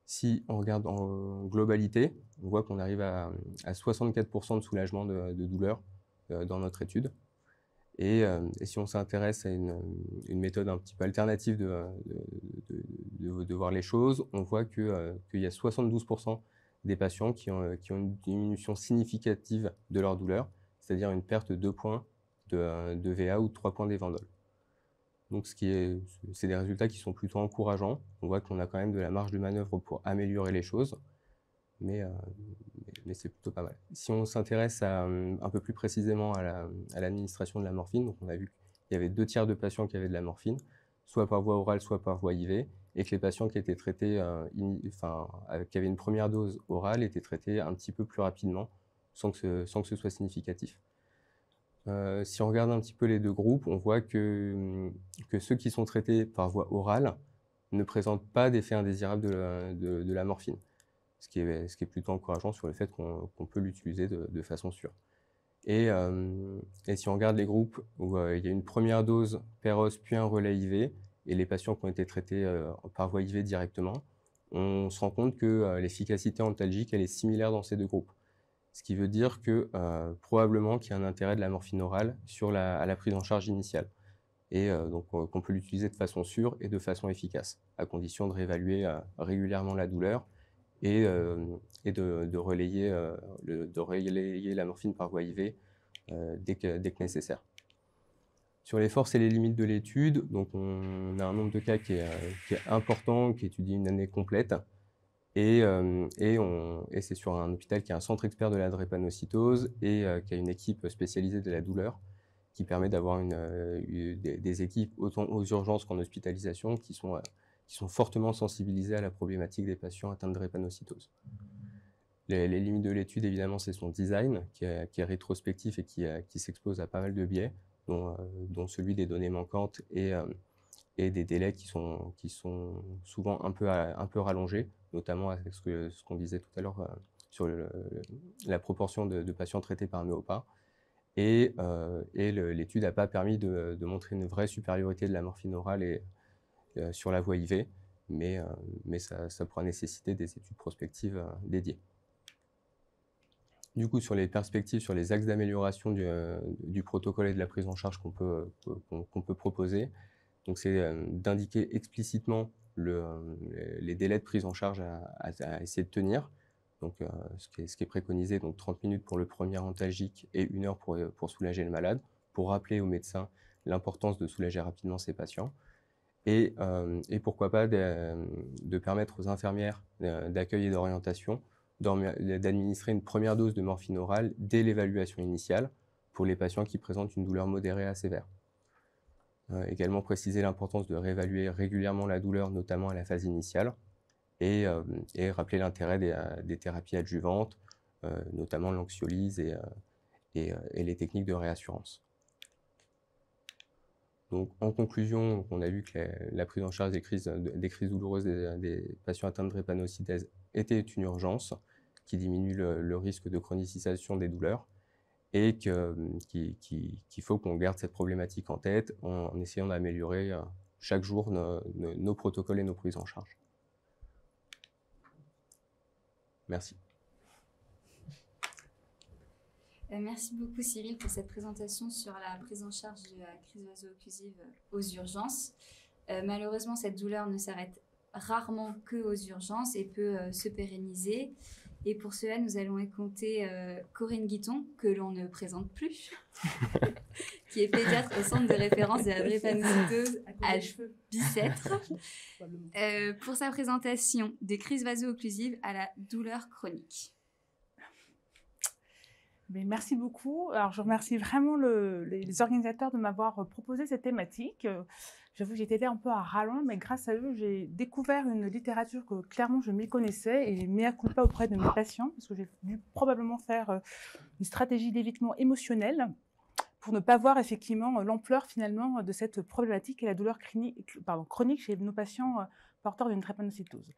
Si on regarde en globalité, on voit qu'on arrive à 64% de soulagement de douleur dans notre étude. Et si on s'intéresse à une méthode un petit peu alternative de voir les choses, on voit qu'il y a 72% des patients qui ont une diminution significative de leur douleur, c'est-à-dire une perte de 2 points de VA ou de 3 points d'évandole. Donc c'est des résultats qui sont plutôt encourageants. On voit qu'on a quand même de la marge de manœuvre pour améliorer les choses, mais c'est plutôt pas mal. Si on s'intéresse un peu plus précisément à l'administration de la morphine, donc on a vu qu'il y avait 2 tiers de patients qui avaient de la morphine, soit par voie orale, soit par voie IV, et que les patients qui étaient traités, qui avaient une première dose orale, étaient traités un petit peu plus rapidement, sans que ce soit significatif. Si on regarde un petit peu les 2 groupes, on voit que ceux qui sont traités par voie orale ne présentent pas d'effet indésirable de la morphine, ce qui est plutôt encourageant sur le fait qu'on peut l'utiliser de façon sûre. Et si on regarde les groupes où il y a une première dose PEROS puis un relais IV, et les patients qui ont été traités par voie IV directement, on se rend compte que l'efficacité antalgique elle est similaire dans ces 2 groupes. Ce qui veut dire que probablement qu'il y a un intérêt de la morphine orale à la prise en charge initiale. Et donc qu'on peut l'utiliser de façon sûre et de façon efficace, à condition de réévaluer régulièrement la douleur et de relayer la morphine par voie IV dès que nécessaire. Sur les forces et les limites de l'étude, donc on a un nombre de cas qui est important, qui étudie une année complète. Et c'est sur un hôpital qui a un centre expert de la drépanocytose et qui a une équipe spécialisée de la douleur qui permet d'avoir des équipes autant aux urgences qu'en hospitalisation qui sont fortement sensibilisées à la problématique des patients atteints de drépanocytose. Les limites de l'étude, évidemment, c'est son design qui est rétrospectif et qui s'expose à pas mal de biais, dont celui des données manquantes et des délais qui sont souvent un peu rallongés, notamment avec ce qu'on disait tout à l'heure sur la proportion de patients traités par Méopa. Et l'étude n'a pas permis de montrer une vraie supériorité de la morphine orale sur la voie IV, mais ça pourra nécessiter des études prospectives dédiées. Du coup, sur les perspectives, sur les axes d'amélioration du protocole et de la prise en charge qu'on peut proposer, donc c'est d'indiquer explicitement les délais de prise en charge à essayer de tenir. Donc, ce qui est préconisé, donc 30 minutes pour le premier antalgique et 1 heure pour soulager le malade, pour rappeler aux médecins l'importance de soulager rapidement ces patients. Et pourquoi pas de permettre aux infirmières d'accueil et d'orientation d'administrer une première dose de morphine orale dès l'évaluation initiale pour les patients qui présentent une douleur modérée à sévère. Également préciser l'importance de réévaluer régulièrement la douleur, notamment à la phase initiale, et rappeler l'intérêt des thérapies adjuvantes, notamment l'anxiolyse et les techniques de réassurance. Donc, en conclusion, on a vu que la prise en charge des crises douloureuses des patients atteints de drépanocytose était une urgence qui diminue le risque de chronicisation des douleurs et qu'il faut qu'on garde cette problématique en tête en essayant d'améliorer chaque jour nos protocoles et nos prises en charge. Merci. Merci beaucoup Cyril pour cette présentation sur la prise en charge de la crise vaso-occlusive aux urgences. Malheureusement, cette douleur ne s'arrête rarement qu'aux urgences et peut se pérenniser. Et pour cela, nous allons écouter Corinne Guiton, que l'on ne présente plus, qui est pédiatre au centre de référence de la drépanocytose à Bicêtre, pour sa présentation des crises vaso-occlusives à la douleur chronique. Mais merci beaucoup. Alors, je remercie vraiment les organisateurs de m'avoir proposé cette thématique. j'avoue, j'étais allée un peu à rallonge, mais grâce à eux, j'ai découvert une littérature que clairement je méconnaissais et mea culpa auprès de mes patients, parce que j'ai dû probablement faire une stratégie d'évitement émotionnel pour ne pas voir effectivement l'ampleur finalement de cette problématique et la douleur chronique chez nos patients porteurs d'une drépanocytose.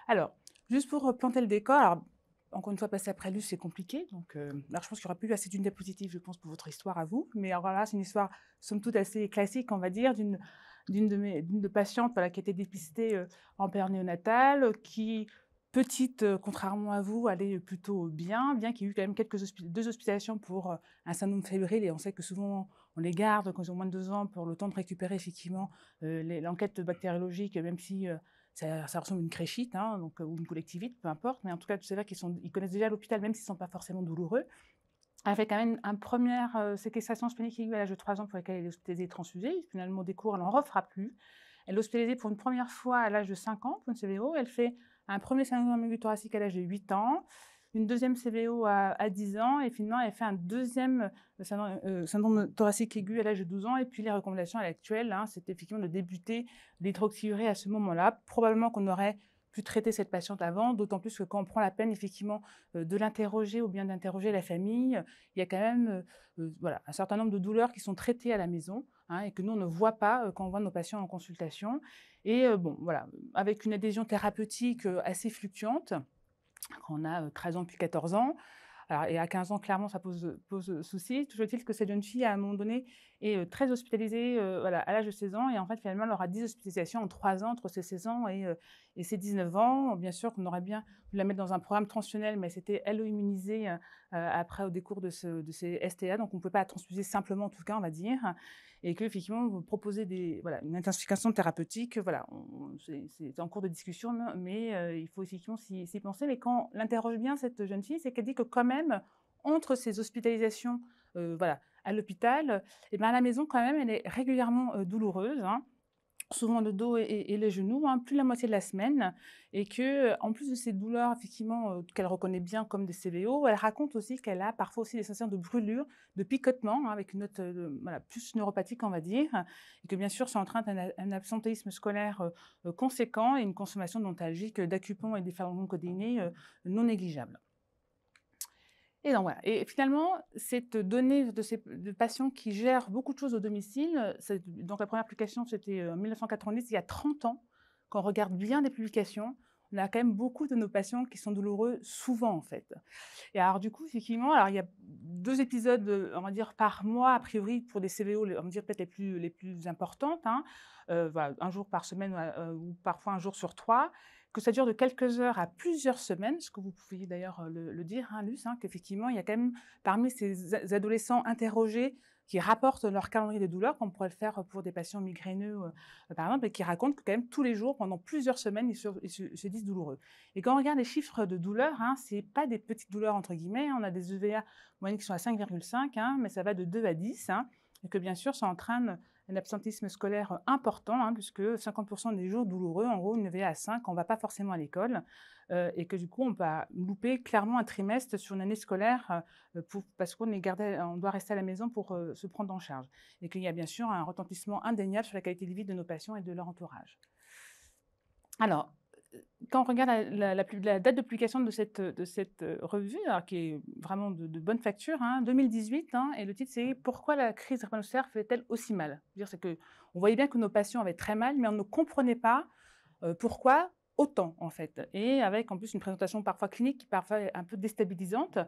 Alors, juste pour planter le décor, alors, encore une fois, passer après Luce, c'est compliqué. Donc, alors je pense qu'il y aura plus assez d'une diapositive, je pense, pour votre histoire à vous. Mais alors là, c'est une histoire, somme toute, assez classique, on va dire, d'une de patientes voilà, qui a été dépistée en période néonatale, qui, petite, contrairement à vous, allait plutôt bien qu'il y ait eu quand même deux hospitalisations pour un syndrome fébrile. Et on sait que souvent, on les garde quand ils ont moins de 2 ans pour le temps de récupérer effectivement l'enquête bactériologique, même si ça ressemble à une créchite, hein, donc, ou une collectivite, peu importe. Mais en tout cas, c'est vrai qu'ils connaissent déjà l'hôpital, même s'ils ne sont pas forcément douloureux. Elle fait quand même une première séquestration splénique aiguë à l'âge de 3 ans pour laquelle elle est hospitalisée et transfusée. Finalement, des cours, elle n'en refera plus. Elle est hospitalisée pour une première fois à l'âge de 5 ans pour une CVO. Elle fait un premier syndrome aigu thoracique à l'âge de 8 ans, une deuxième CVO à 10 ans, et finalement, elle fait un deuxième syndrome thoracique aigu à l'âge de 12 ans. Et puis, les recommandations à l'actuelle, hein, c'est effectivement de débuter l'hydroxyurée à ce moment-là. Probablement qu'on aurait pu traiter cette patiente avant, d'autant plus que quand on prend la peine, effectivement, de l'interroger ou bien d'interroger la famille, il y a quand même voilà, un certain nombre de douleurs qui sont traitées à la maison, hein, et que nous, on ne voit pas quand on voit nos patients en consultation. Et bon, voilà, avec une adhésion thérapeutique assez fluctuante, quand on a 13 ans puis 14 ans. Alors, et à 15 ans, clairement, ça pose souci. Toujours est-il que cette jeune fille, à un moment donné, est très hospitalisée voilà, à l'âge de 16 ans. Et en fait, finalement, elle aura 10 hospitalisations en 3 ans, entre ses 16 ans et ses 19 ans. Bien sûr qu'on aurait bien pu la mettre dans un programme transfusionnel, mais c'était allo-immunisée après au décours de ces STA. Donc, on ne peut pas la transfuser simplement, en tout cas, on va dire. Et qu'effectivement, vous proposez voilà, une intensification thérapeutique. Voilà, c'est en cours de discussion, mais il faut effectivement s'y penser. Mais quand on l'interroge bien, cette jeune fille, c'est qu'elle dit que quand même, entre ces hospitalisations voilà, à l'hôpital, et ben à la maison, quand même, elle est régulièrement douloureuse, hein, souvent le dos et les genoux, hein, plus de la moitié de la semaine, et que en plus de ces douleurs, effectivement, qu'elle reconnaît bien comme des CVO, elle raconte aussi qu'elle a parfois aussi des sensations de brûlure, de picotement, hein, avec une note voilà, plus neuropathique, on va dire, et que bien sûr, ça entraîne un absentéisme scolaire conséquent et une consommation dentalgique d'acupons et des pharmacodéinés non négligeables. Et donc voilà. Et finalement, cette donnée de patients qui gèrent beaucoup de choses au domicile, donc la première publication, c'était en 1990, il y a 30 ans. Quand on regarde bien les publications, on a quand même beaucoup de nos patients qui sont douloureux, souvent en fait. Et alors du coup, effectivement, alors il y a 2 épisodes, on va dire, par mois, a priori, pour des CVO, on va dire peut-être les plus importantes, hein. Voilà, 1 jour par semaine ou parfois 1 jour sur 3. Que ça dure de quelques heures à plusieurs semaines, ce que vous pouviez d'ailleurs le dire, hein, Luce, hein, qu'effectivement, il y a quand même parmi ces adolescents interrogés qui rapportent leur calendrier de douleur, comme on pourrait le faire pour des patients migraineux, par exemple, et qui racontent que quand même tous les jours, pendant plusieurs semaines, ils se disent douloureux. Et quand on regarde les chiffres de douleur, hein, ce n'est pas des petites douleurs, entre guillemets, on a des EVA moyennes qui sont à 5,5, hein, mais ça va de 2 à 10, hein, et que bien sûr, ça entraîne un absentéisme scolaire important, hein, puisque 50% des jours douloureux, en gros, une EVA à 5, on ne va pas forcément à l'école, et que du coup, on peut louper clairement un trimestre sur une année scolaire parce qu'on doit rester à la maison pour se prendre en charge. Et qu'il y a bien sûr un retentissement indéniable sur la qualité de vie de nos patients et de leur entourage. Alors, quand on regarde la date de publication de cette revue, alors, qui est vraiment de bonne facture, hein, 2018, hein, et le titre c'est « Pourquoi la crise drépanocytaire fait-elle aussi mal ?» C'est qu'on voyait bien que nos patients avaient très mal, mais on ne comprenait pas pourquoi autant, en fait. Et avec en plus une présentation parfois clinique qui parfois est un peu déstabilisante.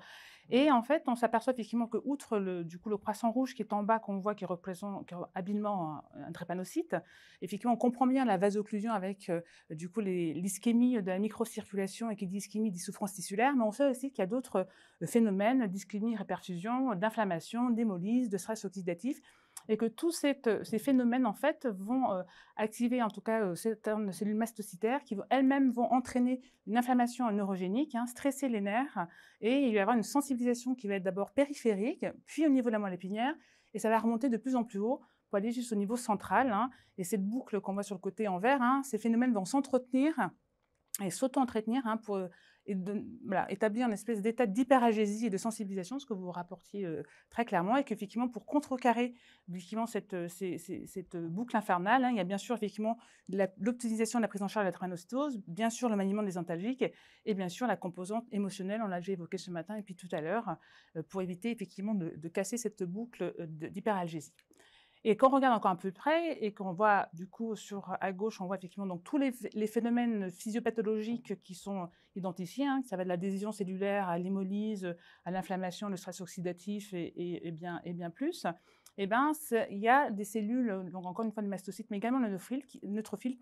Et en fait, on s'aperçoit effectivement que, outre le croissant rouge qui est en bas, qu'on voit qui représente habilement un drépanocyte, effectivement, on comprend bien la vasocclusion avec du coup l'ischémie de la microcirculation, et qui dit ischémie dit souffrance tissulaire, mais on sait aussi qu'il y a d'autres phénomènes d'ischémie, réperfusion, d'inflammation, d'hémolyse, de stress oxydatif, et que tous ces phénomènes, en fait, vont activer, en tout cas, certaines cellules mastocytaires qui elles-mêmes vont entraîner une inflammation neurogénique, hein, stresser les nerfs, et il va y avoir une sensibilisation qui va être d'abord périphérique, puis au niveau de la moelle épinière, et ça va remonter de plus en plus haut pour aller juste au niveau central, hein, et cette boucle qu'on voit sur le côté en vert, hein, ces phénomènes vont s'entretenir et s'auto-entretenir, hein, pour et voilà, établir une espèce d'état d'hyperalgésie et de sensibilisation, ce que vous rapportiez très clairement, et qu'effectivement, pour contrecarrer effectivement cette boucle infernale, hein, il y a bien sûr effectivement l'optimisation de la prise en charge de la drépanocytose, bien sûr le maniement des antalgiques, et bien sûr la composante émotionnelle, on l'a déjà évoqué ce matin et puis tout à l'heure, pour éviter effectivement de casser cette boucle d'hyperalgésie. Et quand on regarde encore un peu près et qu'on voit du coup à gauche, on voit effectivement donc tous les phénomènes physiopathologiques qui sont identifiés, hein, ça va de l'adhésion cellulaire à l'hémolyse, à l'inflammation, le stress oxydatif et bien plus. Eh ben, il y a des cellules, donc encore une fois des mastocytes, mais également les neutrophile,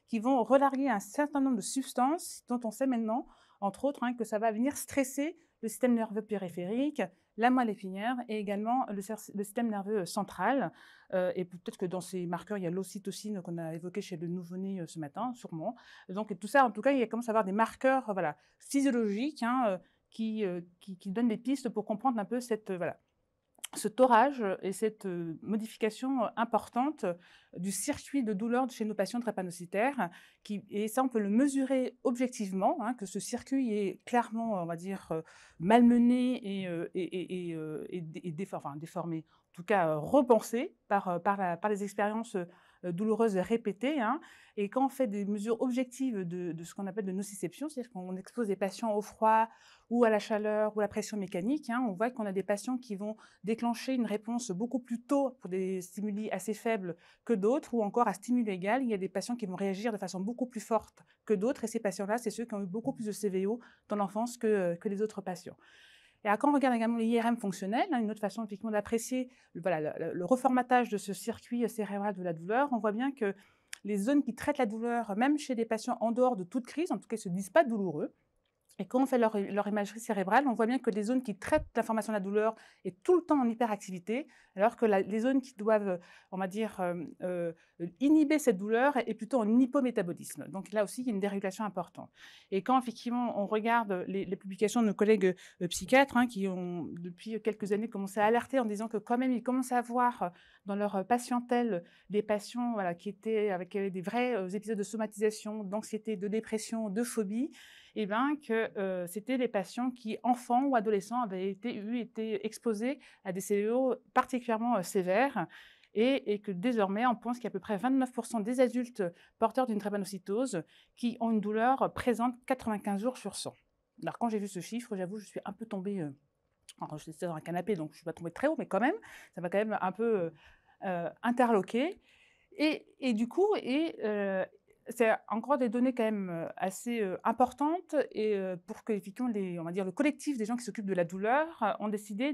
qui vont relarguer un certain nombre de substances dont on sait maintenant, entre autres, hein, que ça va venir stresser le système nerveux périphérique, la moelle épinière et également le système nerveux central. Et peut-être que dans ces marqueurs, il y a l'ocytocine qu'on a évoqué chez le nouveau-né ce matin, sûrement. Donc tout ça, en tout cas, il commence à avoir des marqueurs voilà, physiologiques hein, qui donnent des pistes pour comprendre un peu ce torage et cette modification importante du circuit de douleur chez nos patients drépanocytaires. Et ça, on peut le mesurer objectivement, hein, que ce circuit est clairement, on va dire, malmené et déformé, en tout cas repensé par les expériences douloureuses répétées. Hein. Et quand on fait des mesures objectives de ce qu'on appelle de nociception, c'est-à-dire qu'on expose des patients au froid ou à la chaleur ou à la pression mécanique, hein, on voit qu'on a des patients qui vont déclencher une réponse beaucoup plus tôt pour des stimuli assez faibles que d'autres, ou encore à stimuli égal, il y a des patients qui vont réagir de façon beaucoup plus forte que d'autres, et ces patients-là, c'est ceux qui ont eu beaucoup plus de CVO dans l'enfance que les autres patients. Et quand on regarde également l'IRM fonctionnel, hein, une autre façon effectivement d'apprécier le reformatage de ce circuit cérébral de la douleur, on voit bien que les zones qui traitent la douleur, même chez des patients en dehors de toute crise, en tout cas ne se disent pas douloureux. Et quand on fait leur imagerie cérébrale, on voit bien que les zones qui traitent l'information de la douleur est tout le temps en hyperactivité, alors que les zones qui doivent, on va dire, inhiber cette douleur est plutôt en hypométabolisme. Donc là aussi, il y a une dérégulation importante. Et quand effectivement on regarde les publications de nos collègues psychiatres, hein, qui ont depuis quelques années commencé à alerter en disant que quand même ils commencent à voir dans leur patientèle des patients voilà, qui avaient des vrais épisodes de somatisation, d'anxiété, de dépression, de phobie, et bien que c'était des patients qui, enfants ou adolescents, avaient été exposés à des CVO particulièrement sévères, et que désormais, on pense qu'il y a à peu près 29% des adultes porteurs d'une drépanocytose qui ont une douleur présente 95 jours sur 100. Alors quand j'ai vu ce chiffre, j'avoue, je suis un peu tombée, alors j'étais dans un canapé, donc je ne suis pas tombée très haut, mais quand même, ça m'a quand même un peu interloquée. Et du coup, c'est encore des données quand même assez importantes, et pour que effectivement on va dire le collectif des gens qui s'occupent de la douleur ont décidé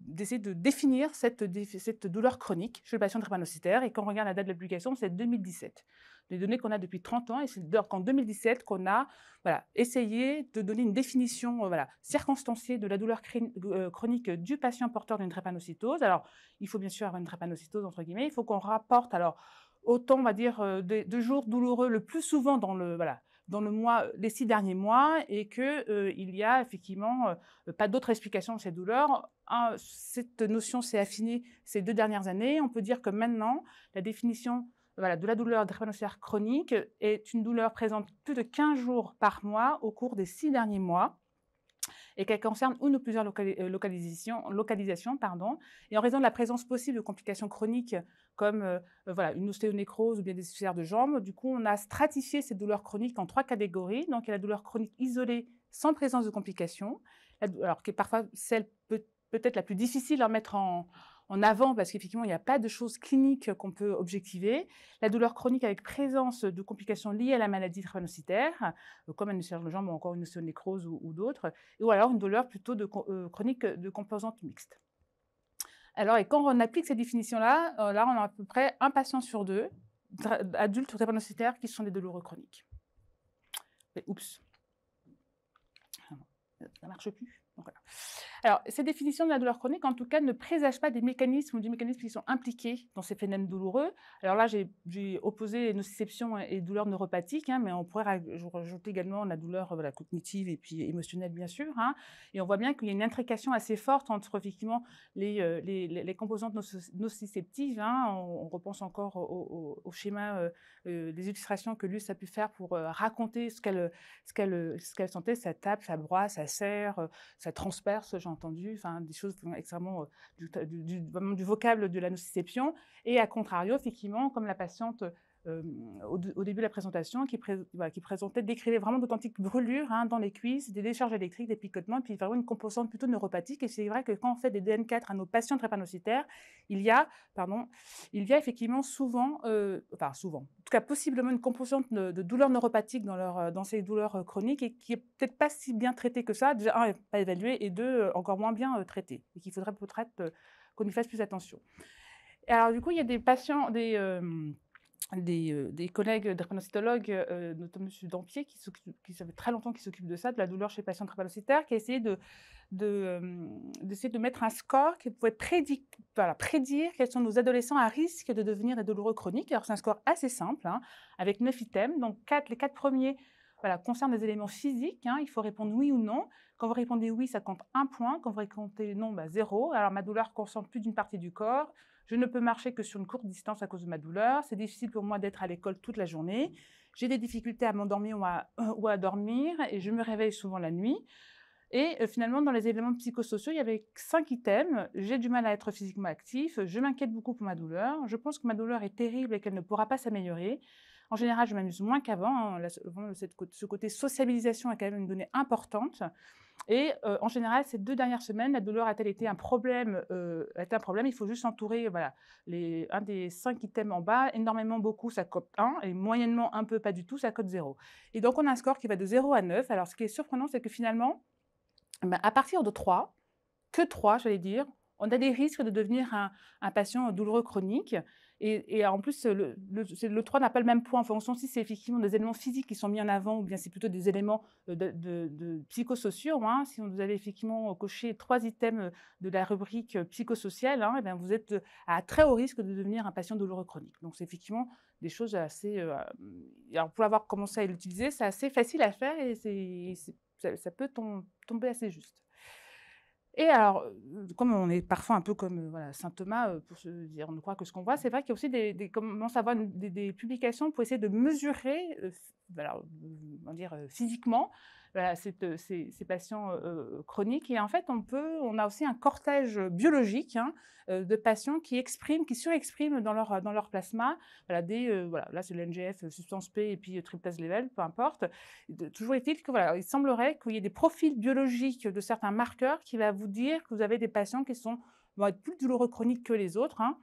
d'essayer de définir cette douleur chronique chez le patient drépanocytaire. Et quand on regarde la date de l'application, c'est 2017. Des données qu'on a depuis 30 ans, et c'est donc en 2017 qu'on a essayé de donner une définition circonstanciée de la douleur chronique du patient porteur d'une drépanocytose. Alors, il faut bien sûr avoir une drépanocytose, entre guillemets, il faut qu'on rapporte autant, on va dire, de jours douloureux le plus souvent dans le mois, les 6 derniers mois, et qu'il y a effectivement pas d'autre explication de ces douleurs. Cette notion s'est affinée ces 2 dernières années. On peut dire que maintenant, la définition de la douleur drépanocytaire chronique est une douleur présente plus de 15 jours par mois au cours des 6 derniers mois, et qu'elle concerne une ou plusieurs localisations, et en raison de la présence possible de complications chroniques comme une ostéonécrose ou bien des ulcères de jambes, du coup, on a stratifié ces douleurs chroniques en 3 catégories. Donc, il y a la douleur chronique isolée sans présence de complications, alors qui est parfois celle peut-être la plus difficile à mettre en avant, parce qu'effectivement, il n'y a pas de choses cliniques qu'on peut objectiver. La douleur chronique avec présence de complications liées à la maladie drépanocytaire, comme un ulcère de jambe ou encore une ostéonécrose ou d'autres, ou alors une douleur plutôt chronique de composante mixte. Alors, et quand on applique ces définitions-là, là, on a à peu près 1 patient sur 2, adultes drépanocytaires, qui sont des douloureux chroniques. Mais, oups, ça ne marche plus. Donc, voilà. Alors, ces définitions de la douleur chronique, en tout cas, ne présagent pas des mécanismes ou des mécanismes qui sont impliqués dans ces phénomènes douloureux. Alors là, j'ai opposé nociception et douleur neuropathique, hein, mais on pourrait rajouter également la douleur voilà, cognitive et puis émotionnelle, bien sûr. Hein. Et on voit bien qu'il y a une intrication assez forte entre, effectivement, les composantes nociceptives. Hein. On repense encore au schéma, des illustrations que Luce a pu faire pour raconter ce qu'elle sentait. Ça tape, ça broie, ça serre, ça transperce, j'ai entendu, enfin, des choses extrêmement vraiment du vocable de la nociception. Et à contrario, effectivement, comme la patiente au début de la présentation, qui présentait, décrivait vraiment d'authentiques brûlures hein, dans les cuisses, des décharges électriques, des picotements, et puis vraiment une composante plutôt neuropathique. Et c'est vrai que quand on fait des DN4 à nos patients drépanocytaires, il y a effectivement souvent, en tout cas possiblement une composante de douleur neuropathique dans ces douleurs chroniques et qui est peut-être pas si bien traitée que ça, déjà, un, pas évaluée, et deux, encore moins bien traitée, et qu'il faudrait peut-être qu'on y fasse plus attention. Et alors du coup, il y a des patients, des collègues drépanocytologues, notamment M. Dampier, qui ça fait très longtemps qu'il s'occupe de ça, de la douleur chez les patients drépanocytaires, qui a essayé d'essayer de mettre un score qui pouvait prédire quels sont nos adolescents à risque de devenir des douloureux chroniques. Alors c'est un score assez simple, hein, avec 9 items, donc les 4 premiers concernent des éléments physiques, hein, il faut répondre oui ou non. Quand vous répondez oui, ça compte 1 point, quand vous répondez non, 0. Alors ma douleur concerne plus d'une partie du corps, je ne peux marcher que sur une courte distance à cause de ma douleur, c'est difficile pour moi d'être à l'école toute la journée, j'ai des difficultés à m'endormir ou à dormir, et je me réveille souvent la nuit. Et finalement, dans les éléments psychosociaux, il y avait 5 items. J'ai du mal à être physiquement actif, je m'inquiète beaucoup pour ma douleur, je pense que ma douleur est terrible et qu'elle ne pourra pas s'améliorer. En général, je m'amuse moins qu'avant. Hein. Ce côté sociabilisation est quand même une donnée importante. Et en général, ces 2 dernières semaines, la douleur a-t-elle été un problème, il faut juste entourer un des 5 items en bas. Énormément, beaucoup, ça cote 1, et moyennement, un peu, pas du tout, ça cote 0. Et donc, on a un score qui va de 0 à 9. Alors, ce qui est surprenant, c'est que finalement, à partir de 3, que 3, j'allais dire, on a des risques de devenir un patient douloureux chronique. Et en plus, le 3 n'a pas le même poids en fonction si c'est effectivement des éléments physiques qui sont mis en avant ou bien c'est plutôt des éléments de psychosociaux. Hein. Si vous avez effectivement coché 3 items de la rubrique psychosociale, hein, et bien vous êtes à très haut risque de devenir un patient douloureux chronique. Donc, c'est effectivement des choses assez... alors, pour avoir commencé à l'utiliser, c'est assez facile à faire et ça peut tomber assez juste. Et alors, comme on est parfois un peu comme Saint Thomas, pour se dire on ne croit que ce qu'on voit, c'est vrai qu'il y a aussi commence à avoir des publications pour essayer de mesurer physiquement ces patients chroniques. Et en fait, on a aussi un cortège biologique hein, de patients qui surexpriment dans leur plasma, là c'est le NGF, substance P et puis tryptase level, peu importe. Toujours est-il que il semblerait qu'il y ait des profils biologiques de certains marqueurs qui va vous dire que vous avez des patients qui vont être plus douloureux chroniques que les autres. Hein.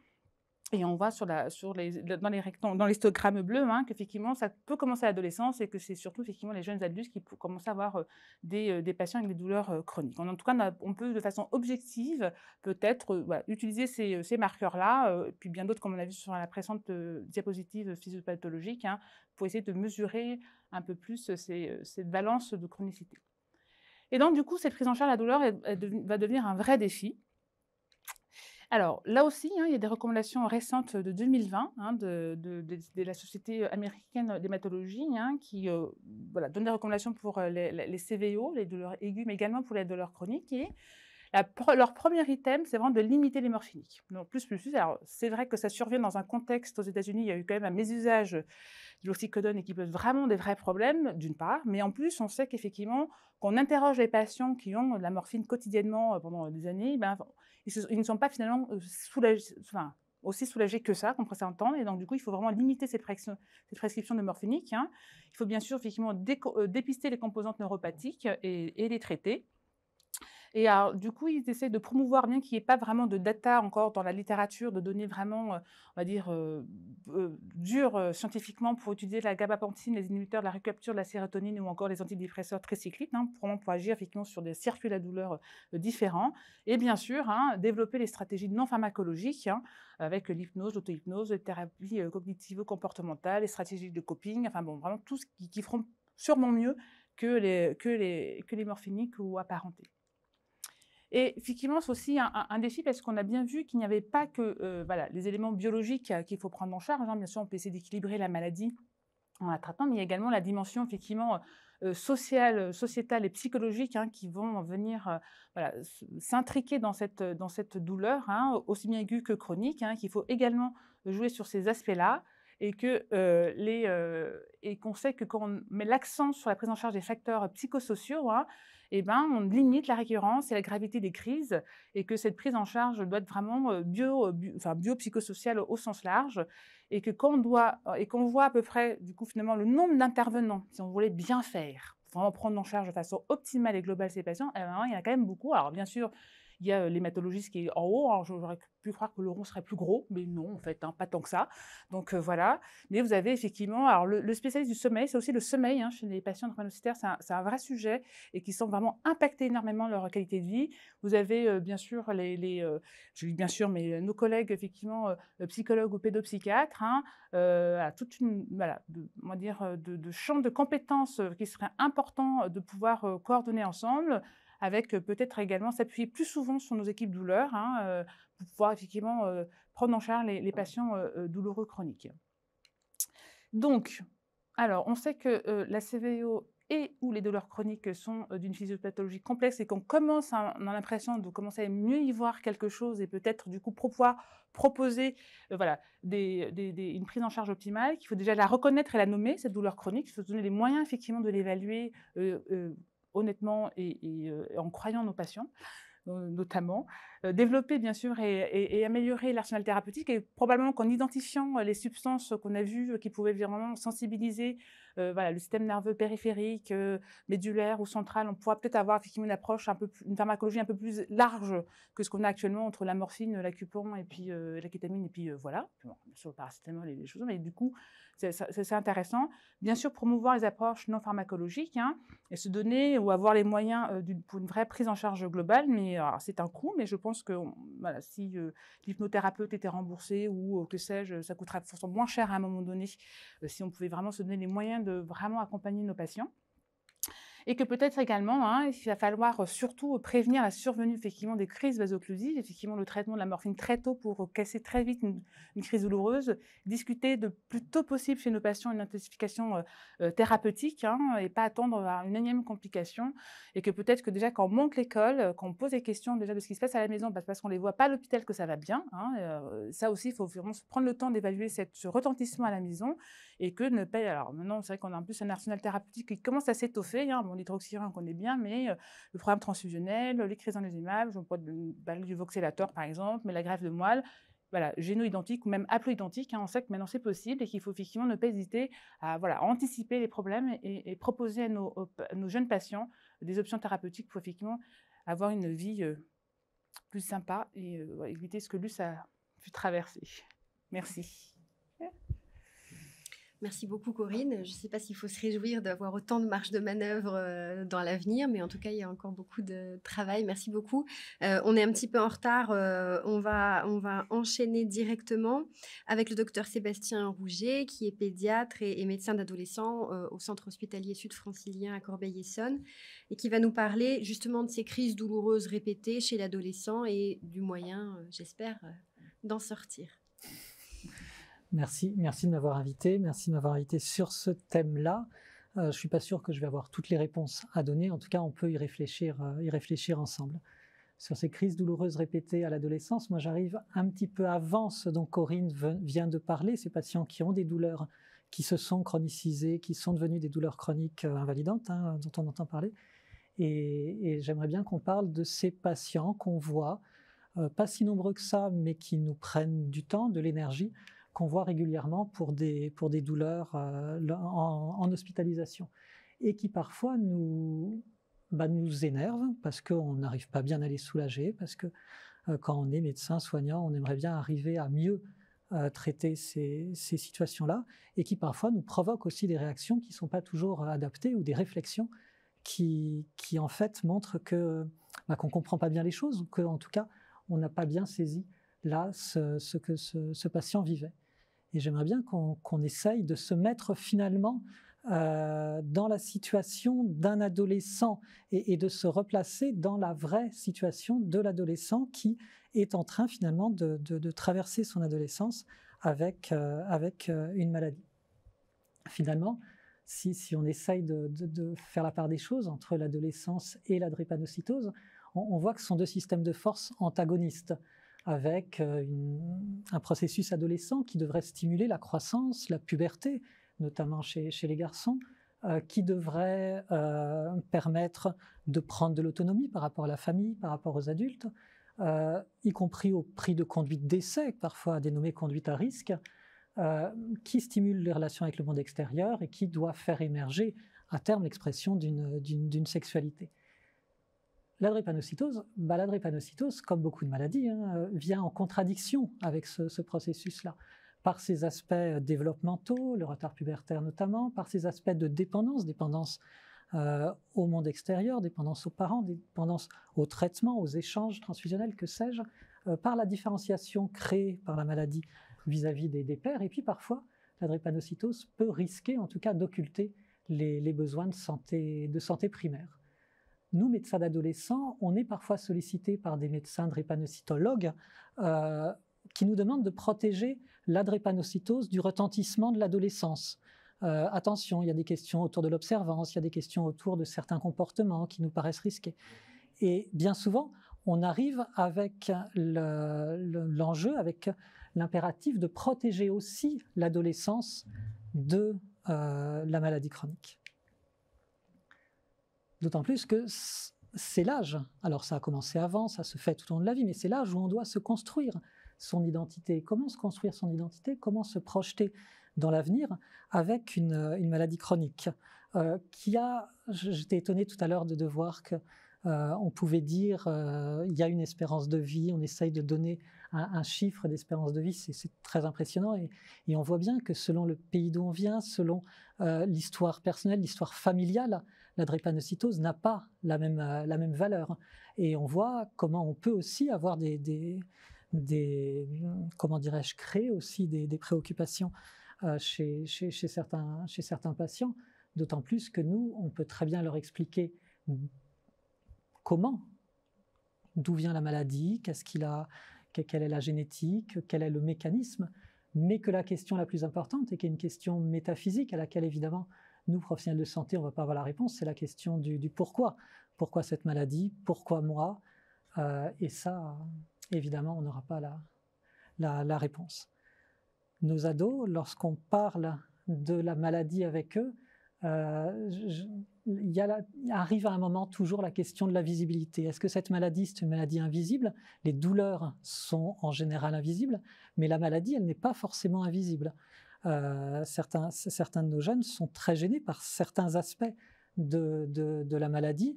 Et on voit dans l'histogrammes bleus hein, qu'effectivement, ça peut commencer à l'adolescence et que c'est surtout effectivement les jeunes adultes qui commencent à avoir des patients avec des douleurs chroniques. En tout cas, on peut de façon objective peut-être utiliser ces marqueurs-là, puis bien d'autres comme on a vu sur la précédente diapositive physiopathologique, hein, pour essayer de mesurer un peu plus cette balance de chronicité. Et donc, du coup, cette prise en charge de la douleur va devenir un vrai défi. Alors, là aussi, hein, il y a des recommandations récentes de 2020 hein, de la Société américaine d'hématologie hein, qui donne des recommandations pour les CVO, les douleurs aiguës, mais également pour les douleurs chroniques. Et leur premier item, c'est vraiment de limiter les morphiniques. Donc, plus. Alors, c'est vrai que ça survient dans un contexte aux États-Unis, il y a eu quand même un mésusage de l'oxycodone et qui pose vraiment des vrais problèmes, d'une part. Mais en plus, on sait qu'effectivement, quand on interroge les patients qui ont de la morphine quotidiennement pendant des années, ils ne sont pas finalement aussi soulagés que ça, qu'on pourrait s'entendre. Et donc, du coup, il faut vraiment limiter cette prescription de morphinique. Hein. Il faut bien sûr effectivement dépister les composantes neuropathiques et les traiter. Et alors, du coup, ils essaient de promouvoir, bien qu'il n'y ait pas vraiment de data encore dans la littérature, de données vraiment, on va dire, dures scientifiquement pour utiliser la gabapentine, les inhibiteurs de la recapture de la sérotonine ou encore les antidépresseurs tricycliques, hein, pour agir effectivement sur des circuits de la douleur différents. Et bien sûr, hein, développer les stratégies non pharmacologiques, hein, avec l'hypnose, l'auto-hypnose, les thérapies cognitivo-comportementales, les stratégies de coping, enfin bon, vraiment tout ce qui feront sûrement mieux que les morphiniques ou apparentés. Et effectivement, c'est aussi un défi parce qu'on a bien vu qu'il n'y avait pas que voilà, les éléments biologiques qu'il faut prendre en charge. Bien sûr, on peut essayer d'équilibrer la maladie en la traitant, mais il y a également la dimension effectivement sociale, sociétale et psychologique qui vont venir voilà, s'intriquer dans cette douleur, aussi bien aiguë que chronique, qu'il faut également jouer sur ces aspects-là et qu'on sait que quand on met l'accent sur la prise en charge des facteurs psychosociaux, on limite la récurrence et la gravité des crises et que cette prise en charge doit être vraiment biopsychosociale au sens large et que quand qu'on voit à peu près du coup finalement le nombre d'intervenants, si on voulait bien faire, vraiment prendre en charge de façon optimale et globale ces patients, il y en a quand même beaucoup. Alors bien sûr, il y a l'hématologiste qui est en haut. Alors, j'aurais pu croire que le rond serait plus gros, mais non, en fait, pas tant que ça. Donc, voilà. Mais vous avez effectivement... Alors, le spécialiste du sommeil, c'est aussi le sommeil chez les patients drépanocytaires. C'est un vrai sujet et qui semble vraiment impacter énormément leur qualité de vie. Vous avez, bien sûr, je dis bien sûr, mais nos collègues, effectivement, psychologues ou pédopsychiatres, toute une... Voilà, on va dire, de champs de compétences qui seraient importants de pouvoir coordonner ensemble, avec peut-être également s'appuyer plus souvent sur nos équipes douleurs pour pouvoir effectivement prendre en charge les patients douloureux chroniques. Donc, alors, on sait que la CVO et ou les douleurs chroniques sont d'une physiopathologie complexe et qu'on commence, on a l'impression de commencer à mieux y voir quelque chose et peut-être du coup pouvoir proposer voilà, une prise en charge optimale, qu'il faut déjà la reconnaître et la nommer, cette douleur chronique, il faut se donner les moyens effectivement de l'évaluer honnêtement et en croyant nos patients, notamment. Développer, bien sûr, et améliorer l'arsenal thérapeutique et probablement qu'en identifiant les substances qu'on a vues qui pouvaient vraiment sensibiliser voilà, le système nerveux périphérique, médulaire ou central, on pourra peut-être avoir effectivement une pharmacologie un peu plus large que ce qu'on a actuellement entre la morphine, l'acupon et puis la kétamine et puis voilà, bon, sur le paracétamol et les choses, mais du coup, c'est intéressant. Bien sûr, promouvoir les approches non pharmacologiques et se donner ou avoir les moyens pour une vraie prise en charge globale, mais c'est un coût, mais je pense que voilà, si l'hypnothérapeute était remboursé ou que sais-je, ça coûterait forcément moins cher à un moment donné, si on pouvait vraiment se donner les moyens de vraiment accompagner nos patients. Et que peut-être également, il va falloir surtout prévenir la survenue effectivement des crises vasoclusives, effectivement le traitement de la morphine très tôt pour casser très vite une crise douloureuse, discuter de plus tôt possible chez nos patients une intensification thérapeutique et pas attendre à une énième complication, et que peut-être que déjà quand on monte l'école, quand on pose des questions déjà de ce qui se passe à la maison, parce qu'on ne les voit pas à l'hôpital que ça va bien, ça aussi il faut vraiment prendre le temps d'évaluer ce retentissement à la maison, et que ne pas... Alors maintenant c'est vrai qu'on a en plus un arsenal thérapeutique qui commence à s'étoffer, l'hydroxyuréa, on connaît bien, mais le programme transfusionnel, les crises anésimables, on peut parler du voxélator par exemple, mais la greffe de moelle, voilà, géno-identique ou même haplo-identique, on sait que maintenant c'est possible et qu'il faut effectivement ne pas hésiter à anticiper les problèmes et proposer à nos jeunes patients des options thérapeutiques pour effectivement avoir une vie plus sympa et éviter ce que Luce a pu traverser. Merci. Merci beaucoup Corinne. Je ne sais pas s'il faut se réjouir d'avoir autant de marge de manœuvre dans l'avenir, mais en tout cas, il y a encore beaucoup de travail. Merci beaucoup. On est un petit peu en retard. On va enchaîner directement avec le docteur Sébastien Rouget, qui est pédiatre et médecin d'adolescents au centre hospitalier sud-francilien à Corbeil-Essonnes, et qui va nous parler justement de ces crises douloureuses répétées chez l'adolescent et du moyen, j'espère, d'en sortir. Merci de m'avoir invité. Merci de m'avoir invité sur ce thème-là. Je ne suis pas sûr que je vais avoir toutes les réponses à donner. En tout cas, on peut y réfléchir ensemble. Sur ces crises douloureuses répétées à l'adolescence, moi j'arrive un petit peu avant ce dont Corinne vient de parler, ces patients qui ont des douleurs qui se sont chronicisées, qui sont devenues des douleurs chroniques invalidantes, dont on entend parler. Et j'aimerais bien qu'on parle de ces patients qu'on voit, pas si nombreux que ça, mais qui nous prennent du temps, de l'énergie, qu'on voit régulièrement pour des douleurs en hospitalisation et qui parfois nous énervent parce qu'on n'arrive pas bien à les soulager, parce que quand on est médecin soignant, on aimerait bien arriver à mieux traiter ces situations-là et qui parfois nous provoquent aussi des réactions qui ne sont pas toujours adaptées ou des réflexions qui en fait montrent qu'on ne comprend pas bien les choses ou qu'en tout cas on n'a pas bien saisi là ce que ce patient vivait. Et j'aimerais bien qu'on essaye de se mettre finalement dans la situation d'un adolescent et de se replacer dans la vraie situation de l'adolescent qui est en train finalement de traverser son adolescence avec une maladie. Finalement, si on essaye de faire la part des choses entre l'adolescence et la drépanocytose, on voit que ce sont deux systèmes de force antagonistes, avec un processus adolescent qui devrait stimuler la croissance, la puberté, notamment chez les garçons, qui devrait permettre de prendre de l'autonomie par rapport à la famille, par rapport aux adultes, y compris au prix de conduite d'essai, parfois dénommée conduite à risque, qui stimule les relations avec le monde extérieur et qui doit faire émerger à terme l'expression d'une sexualité. La drépanocytose, comme beaucoup de maladies, vient en contradiction avec ce processus-là, par ses aspects développementaux, le retard pubertaire notamment, par ses aspects de dépendance au monde extérieur, dépendance aux parents, dépendance au traitement, aux échanges transfusionnels, que sais-je, par la différenciation créée par la maladie vis-à-vis des pairs, et puis parfois la drépanocytose peut risquer en tout cas d'occulter les besoins de santé primaire. Nous, médecins d'adolescents, on est parfois sollicités par des médecins drépanocytologues qui nous demandent de protéger la drépanocytose du retentissement de l'adolescence. Attention, il y a des questions autour de l'observance, il y a des questions autour de certains comportements qui nous paraissent risqués. Et bien souvent, on arrive avec l'enjeu, avec l'impératif de protéger aussi l'adolescence de la maladie chronique. D'autant plus que c'est l'âge, alors ça a commencé avant, ça se fait tout au long de la vie, mais c'est l'âge où on doit se construire son identité. Comment se construire son identité? Comment se projeter dans l'avenir avec une maladie chronique j'étais étonné tout à l'heure de voir que on pouvait dire il y a une espérance de vie, on essaye de donner un chiffre d'espérance de vie, c'est très impressionnant et on voit bien que selon le pays d'où on vient, selon l'histoire personnelle, l'histoire familiale, la drépanocytose n'a pas la même valeur. Et on voit comment on peut aussi avoir comment dirais-je, créer aussi des préoccupations chez certains patients, d'autant plus que nous, on peut très bien leur expliquer d'où vient la maladie, quelle est la génétique, quel est le mécanisme, mais que la question la plus importante, et qui est une question métaphysique à laquelle évidemment nous, professionnels de santé, on ne va pas avoir la réponse, c'est la question du pourquoi. Pourquoi cette maladie? Pourquoi moi? Et ça, évidemment, on n'aura pas la réponse. Nos ados, lorsqu'on parle de la maladie avec eux, arrive à un moment toujours la question de la visibilité. Est-ce que cette maladie, c'est une maladie invisible? Les douleurs sont en général invisibles, mais la maladie, elle n'est pas forcément invisible. Certains de nos jeunes sont très gênés par certains aspects de la maladie.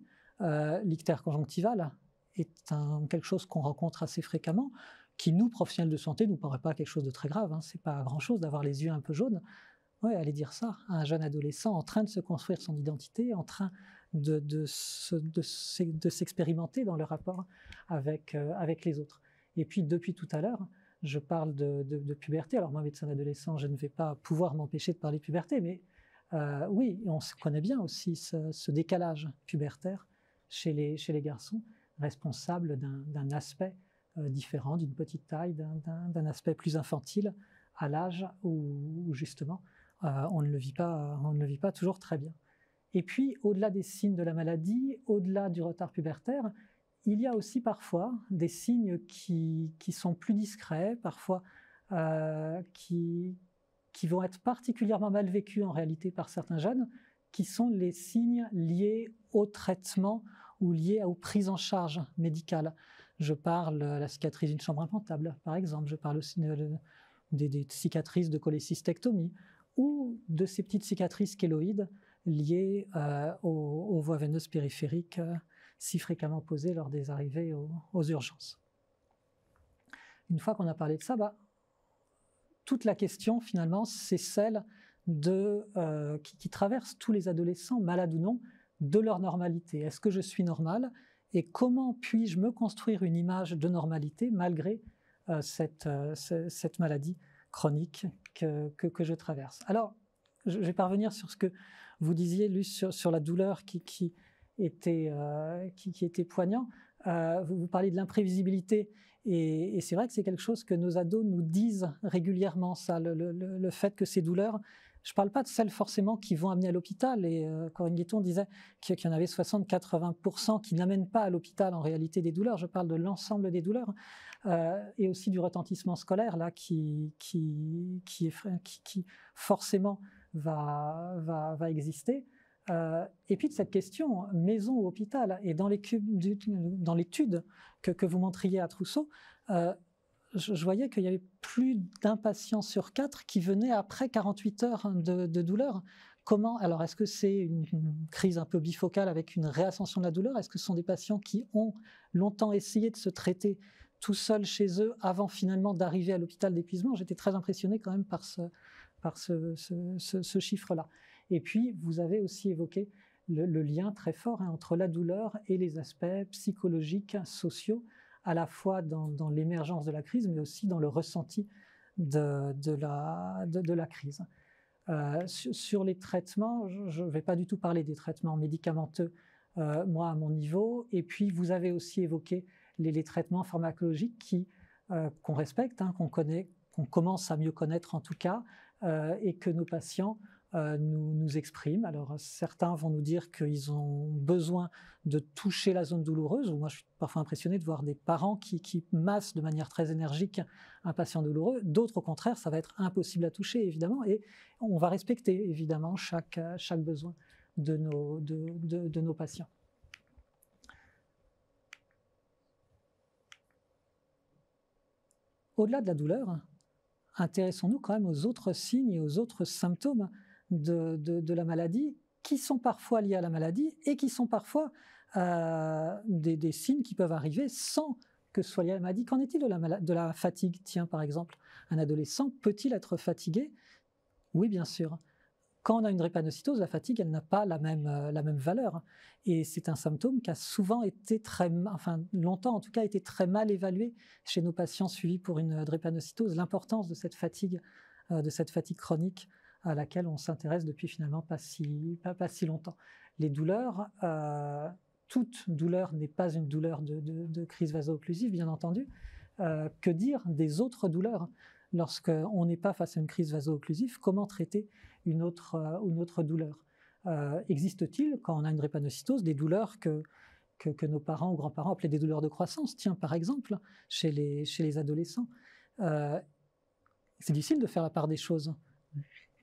L'ictère conjonctival est quelque chose qu'on rencontre assez fréquemment, qui nous, professionnels de santé, nous paraît pas quelque chose de très grave. Hein. C'est pas grand-chose d'avoir les yeux un peu jaunes. Ouais, allez dire ça à un jeune adolescent en train de se construire son identité, en train de s'expérimenter dans le rapport avec les autres. Et puis, depuis tout à l'heure, je parle de puberté. Alors moi, médecin d'adolescent, je ne vais pas pouvoir m'empêcher de parler de puberté, mais oui, on se connaît bien aussi ce décalage pubertaire chez les garçons, responsable d'un aspect différent, d'une petite taille, d'un aspect plus infantile, à l'âge où justement on ne le vit pas toujours très bien. Et puis, au-delà des signes de la maladie, au-delà du retard pubertaire, il y a aussi parfois des signes qui sont plus discrets, parfois qui vont être particulièrement mal vécus en réalité par certains jeunes, qui sont les signes liés au traitement ou liés aux prises en charge médicales. Je parle de la cicatrice d'une chambre implantable, par exemple. Je parle aussi des cicatrices de cholécystectomie ou de ces petites cicatrices kéloïdes liées aux voies veineuses périphériques si fréquemment posées lors des arrivées aux urgences. Une fois qu'on a parlé de ça, toute la question finalement, c'est celle qui traverse tous les adolescents, malades ou non, de leur normalité. Est-ce que je suis normal? Et comment puis-je me construire une image de normalité malgré cette maladie chronique que je traverse? Alors, je vais parvenir sur ce que vous disiez, Luce, sur la douleur qui était poignant. Vous parlez de l'imprévisibilité, et c'est vrai que c'est quelque chose que nos ados nous disent régulièrement, ça, le fait que ces douleurs, je ne parle pas de celles forcément qui vont amener à l'hôpital, et Corinne Guetton disait qu'il y en avait 60-80% qui n'amènent pas à l'hôpital en réalité des douleurs. Je parle de l'ensemble des douleurs, et aussi du retentissement scolaire là, qui forcément va exister. Et puis de cette question, maison ou hôpital, et dans l'étude que vous montriez à Trousseau, je voyais qu'il y avait plus d'un patient sur 4 qui venait après 48 heures de douleur. Comment, alors est-ce que c'est une crise un peu bifocale avec une réascension de la douleur? Est-ce que ce sont des patients qui ont longtemps essayé de se traiter tout seuls chez eux avant finalement d'arriver à l'hôpital d'épuisement? J'étais très impressionné quand même par ce chiffre-là. Et puis, vous avez aussi évoqué le lien très fort entre la douleur et les aspects psychologiques, sociaux, à la fois dans l'émergence de la crise, mais aussi dans le ressenti de la crise. Sur les traitements, je ne vais pas du tout parler des traitements médicamenteux, moi, à mon niveau. Et puis, vous avez aussi évoqué les traitements pharmacologiques qu'on respecte, qu'on connaît, qu'on commence à mieux connaître en tout cas, et que nos patients nous expriment. Alors certains vont nous dire qu'ils ont besoin de toucher la zone douloureuse, ou moi je suis parfois impressionné de voir des parents qui massent de manière très énergique un patient douloureux. D'autres au contraire, ça va être impossible à toucher évidemment, et on va respecter évidemment chaque besoin de nos patients. Au-delà de la douleur, intéressons-nous quand même aux autres signes et aux autres symptômes de la maladie, qui sont parfois liés à la maladie et qui sont parfois des signes qui peuvent arriver sans que ce soit lié à la maladie. Qu'en est-il de la fatigue? Tiens, par exemple, un adolescent peut-il être fatigué? Oui, bien sûr. Quand on a une drépanocytose, la fatigue, elle n'a pas la même valeur. Et c'est un symptôme qui a souvent été longtemps en tout cas, été très mal évalué chez nos patients suivis pour une drépanocytose. L'importance de cette fatigue chronique à laquelle on s'intéresse depuis finalement pas si longtemps. Les douleurs, toute douleur n'est pas une douleur de crise vaso-occlusive, bien entendu. Que dire des autres douleurs? Lorsqu'on n'est pas face à une crise vaso-occlusive, comment traiter une autre douleur? Existe-t-il, quand on a une drépanocytose, des douleurs que nos parents ou grands-parents appelaient des douleurs de croissance? Tiens, par exemple, chez les adolescents. C'est difficile de faire la part des choses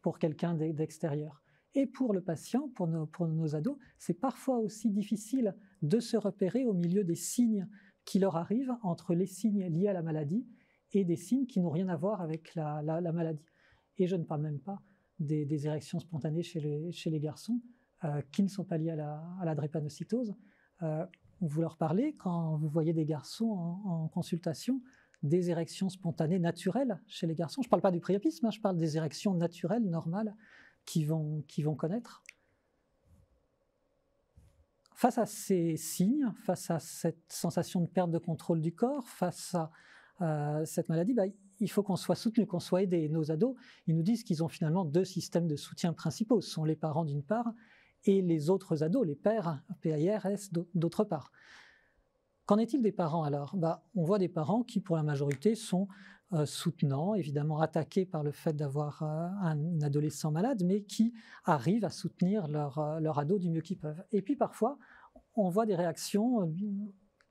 pour quelqu'un d'extérieur. Et pour le patient, pour nos ados, c'est parfois aussi difficile de se repérer au milieu des signes qui leur arrivent, entre les signes liés à la maladie et des signes qui n'ont rien à voir avec la maladie. Et je ne parle même pas des érections spontanées chez les garçons qui ne sont pas liées à la drépanocytose. Vous leur parlez, quand vous voyez des garçons en consultation, des érections spontanées naturelles chez les garçons. Je ne parle pas du priapisme, je parle des érections naturelles, normales, qu'ils vont connaître. Face à ces signes, face à cette sensation de perte de contrôle du corps, face à cette maladie, il faut qu'on soit soutenu, qu'on soit aidé. Et nos ados, ils nous disent qu'ils ont finalement 2 systèmes de soutien principaux. Ce sont les parents d'une part et les autres ados, les pères, PAIRS, d'autre part. Qu'en est-il des parents alors? On voit des parents qui, pour la majorité, sont soutenants, évidemment attaqués par le fait d'avoir un adolescent malade, mais qui arrivent à soutenir leur ado du mieux qu'ils peuvent. Et puis parfois, on voit des réactions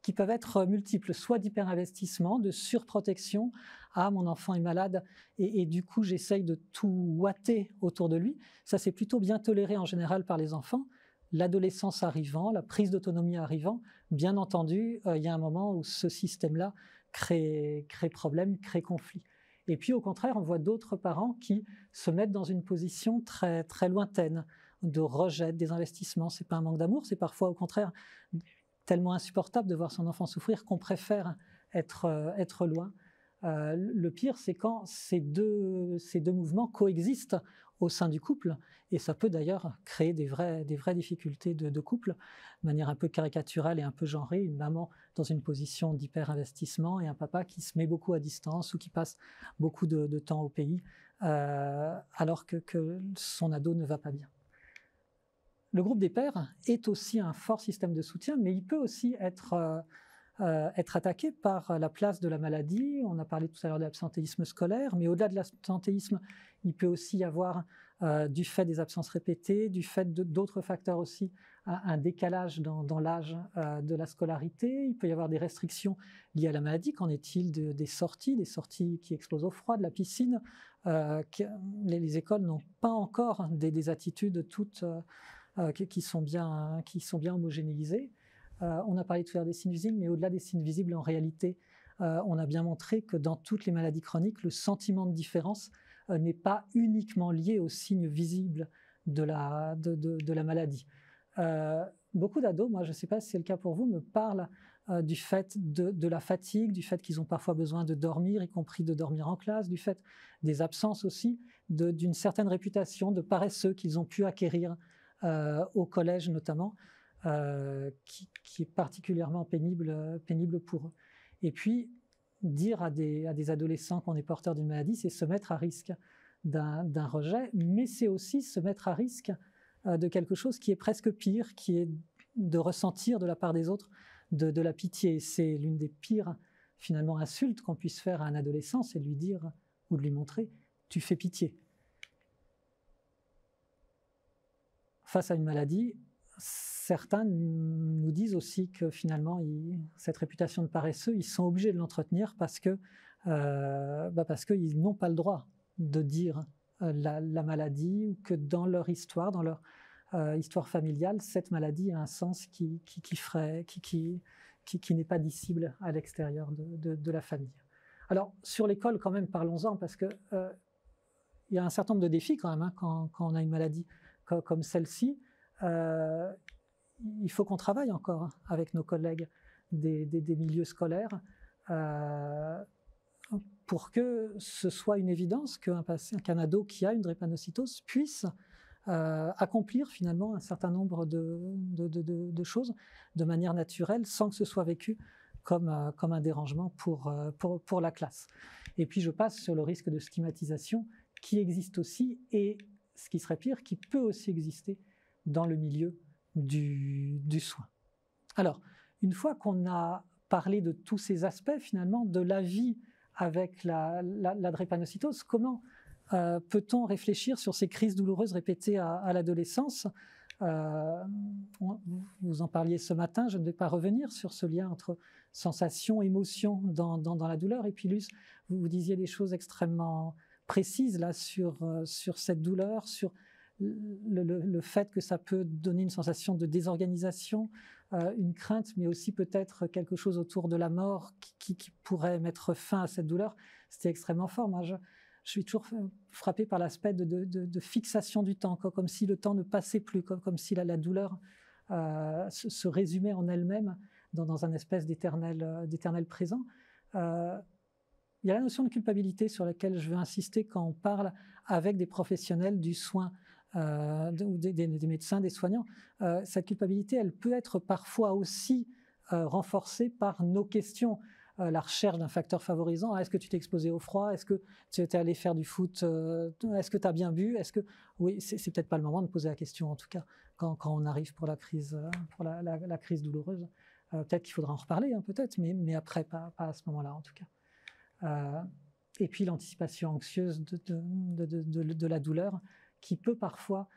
qui peuvent être multiples, soit d'hyperinvestissement, de surprotection. Ah, mon enfant est malade, et du coup, j'essaye de tout ouater autour de lui. Ça, c'est plutôt bien toléré en général par les enfants. L'adolescence arrivant, la prise d'autonomie arrivant, bien entendu, il y a un moment où ce système-là crée problème, crée conflit. Et puis, au contraire, on voit d'autres parents qui se mettent dans une position très, très lointaine, de rejet des investissements. C'est pas un manque d'amour, c'est parfois, au contraire, tellement insupportable de voir son enfant souffrir qu'on préfère être loin. Le pire, c'est quand ces deux mouvements coexistent au sein du couple, et ça peut d'ailleurs créer des vraies difficultés de couple, de manière un peu caricaturale et un peu genrée, une maman dans une position d'hyper-investissement et un papa qui se met beaucoup à distance ou qui passe beaucoup de temps au pays, alors que son ado ne va pas bien. Le groupe des pairs est aussi un fort système de soutien, mais il peut aussi être attaqué par la place de la maladie. On a parlé tout à l'heure de l'absentéisme scolaire, mais au-delà de l'absentéisme, il peut aussi y avoir, du fait des absences répétées, du fait d'autres facteurs aussi, un décalage dans l'âge de la scolarité. Il peut y avoir des restrictions liées à la maladie. Qu'en est-il des sorties qui explosent au froid, de la piscine? Les écoles n'ont pas encore des attitudes toutes qui sont bien homogénéisées. On a parlé tout à l'heure des signes visibles, mais au-delà des signes visibles, en réalité, on a bien montré que dans toutes les maladies chroniques, le sentiment de différence n'est pas uniquement lié aux signes visibles de la maladie. Beaucoup d'ados, moi je ne sais pas si c'est le cas pour vous, me parlent du fait de la fatigue, du fait qu'ils ont parfois besoin de dormir, y compris de dormir en classe, du fait des absences aussi, d'une certaine réputation de paresseux qu'ils ont pu acquérir au collège notamment, qui est particulièrement pénible pour eux. Et puis, dire à des adolescents qu'on est porteur d'une maladie, c'est se mettre à risque d'un rejet, mais c'est aussi se mettre à risque de quelque chose qui est presque pire, qui est de ressentir de la part des autres de la pitié. C'est l'une des pires, finalement, insultes qu'on puisse faire à un adolescent, c'est de lui dire ou de lui montrer « tu fais pitié ». Face à une maladie, certains nous disent aussi que finalement, cette réputation de paresseux, ils sont obligés de l'entretenir parce qu'ils n'ont pas le droit de dire la maladie, ou que dans leur histoire, dans leur histoire familiale, cette maladie a un sens qui n'est pas dissible à l'extérieur de la famille. Alors, sur l'école, quand même, parlons-en, parce que il y a un certain nombre de défis quand même, quand on a une maladie comme celle-ci. Il faut qu'on travaille encore avec nos collègues des milieux scolaires pour que ce soit une évidence qu'un ado qui a une drépanocytose puisse accomplir finalement un certain nombre de choses de manière naturelle sans que ce soit vécu comme un dérangement pour la classe. Et puis je passe sur le risque de stigmatisation qui existe aussi, et ce qui serait pire, qui peut aussi exister dans le milieu du soin. Alors, une fois qu'on a parlé de tous ces aspects finalement de la vie avec la drépanocytose, comment peut-on réfléchir sur ces crises douloureuses répétées à l'adolescence? Vous en parliez ce matin, je ne vais pas revenir sur ce lien entre sensation, émotion dans la douleur. Et puis Luce, vous disiez des choses extrêmement précises là sur cette douleur, sur le fait que ça peut donner une sensation de désorganisation, une crainte, mais aussi peut-être quelque chose autour de la mort qui pourrait mettre fin à cette douleur. C'était extrêmement fort. Moi, je suis toujours frappée par l'aspect de fixation du temps, comme si le temps ne passait plus, comme si la douleur se résumait en elle-même dans un espèce d'éternel présent. Il y a la notion de culpabilité sur laquelle je veux insister quand on parle avec des professionnels du soin, ou des médecins, des soignants. Cette culpabilité, elle peut être parfois aussi renforcée par nos questions. La recherche d'un facteur favorisant. Est-ce que tu t'es exposé au froid? Est-ce que tu étais allé faire du foot? Est-ce que tu as bien bu? Oui, c'est peut-être pas le moment de poser la question, en tout cas, quand on arrive pour la crise douloureuse. Peut-être qu'il faudra en reparler, peut-être, mais après, pas à ce moment-là, en tout cas. Et puis l'anticipation anxieuse de la douleur, qui peut parfois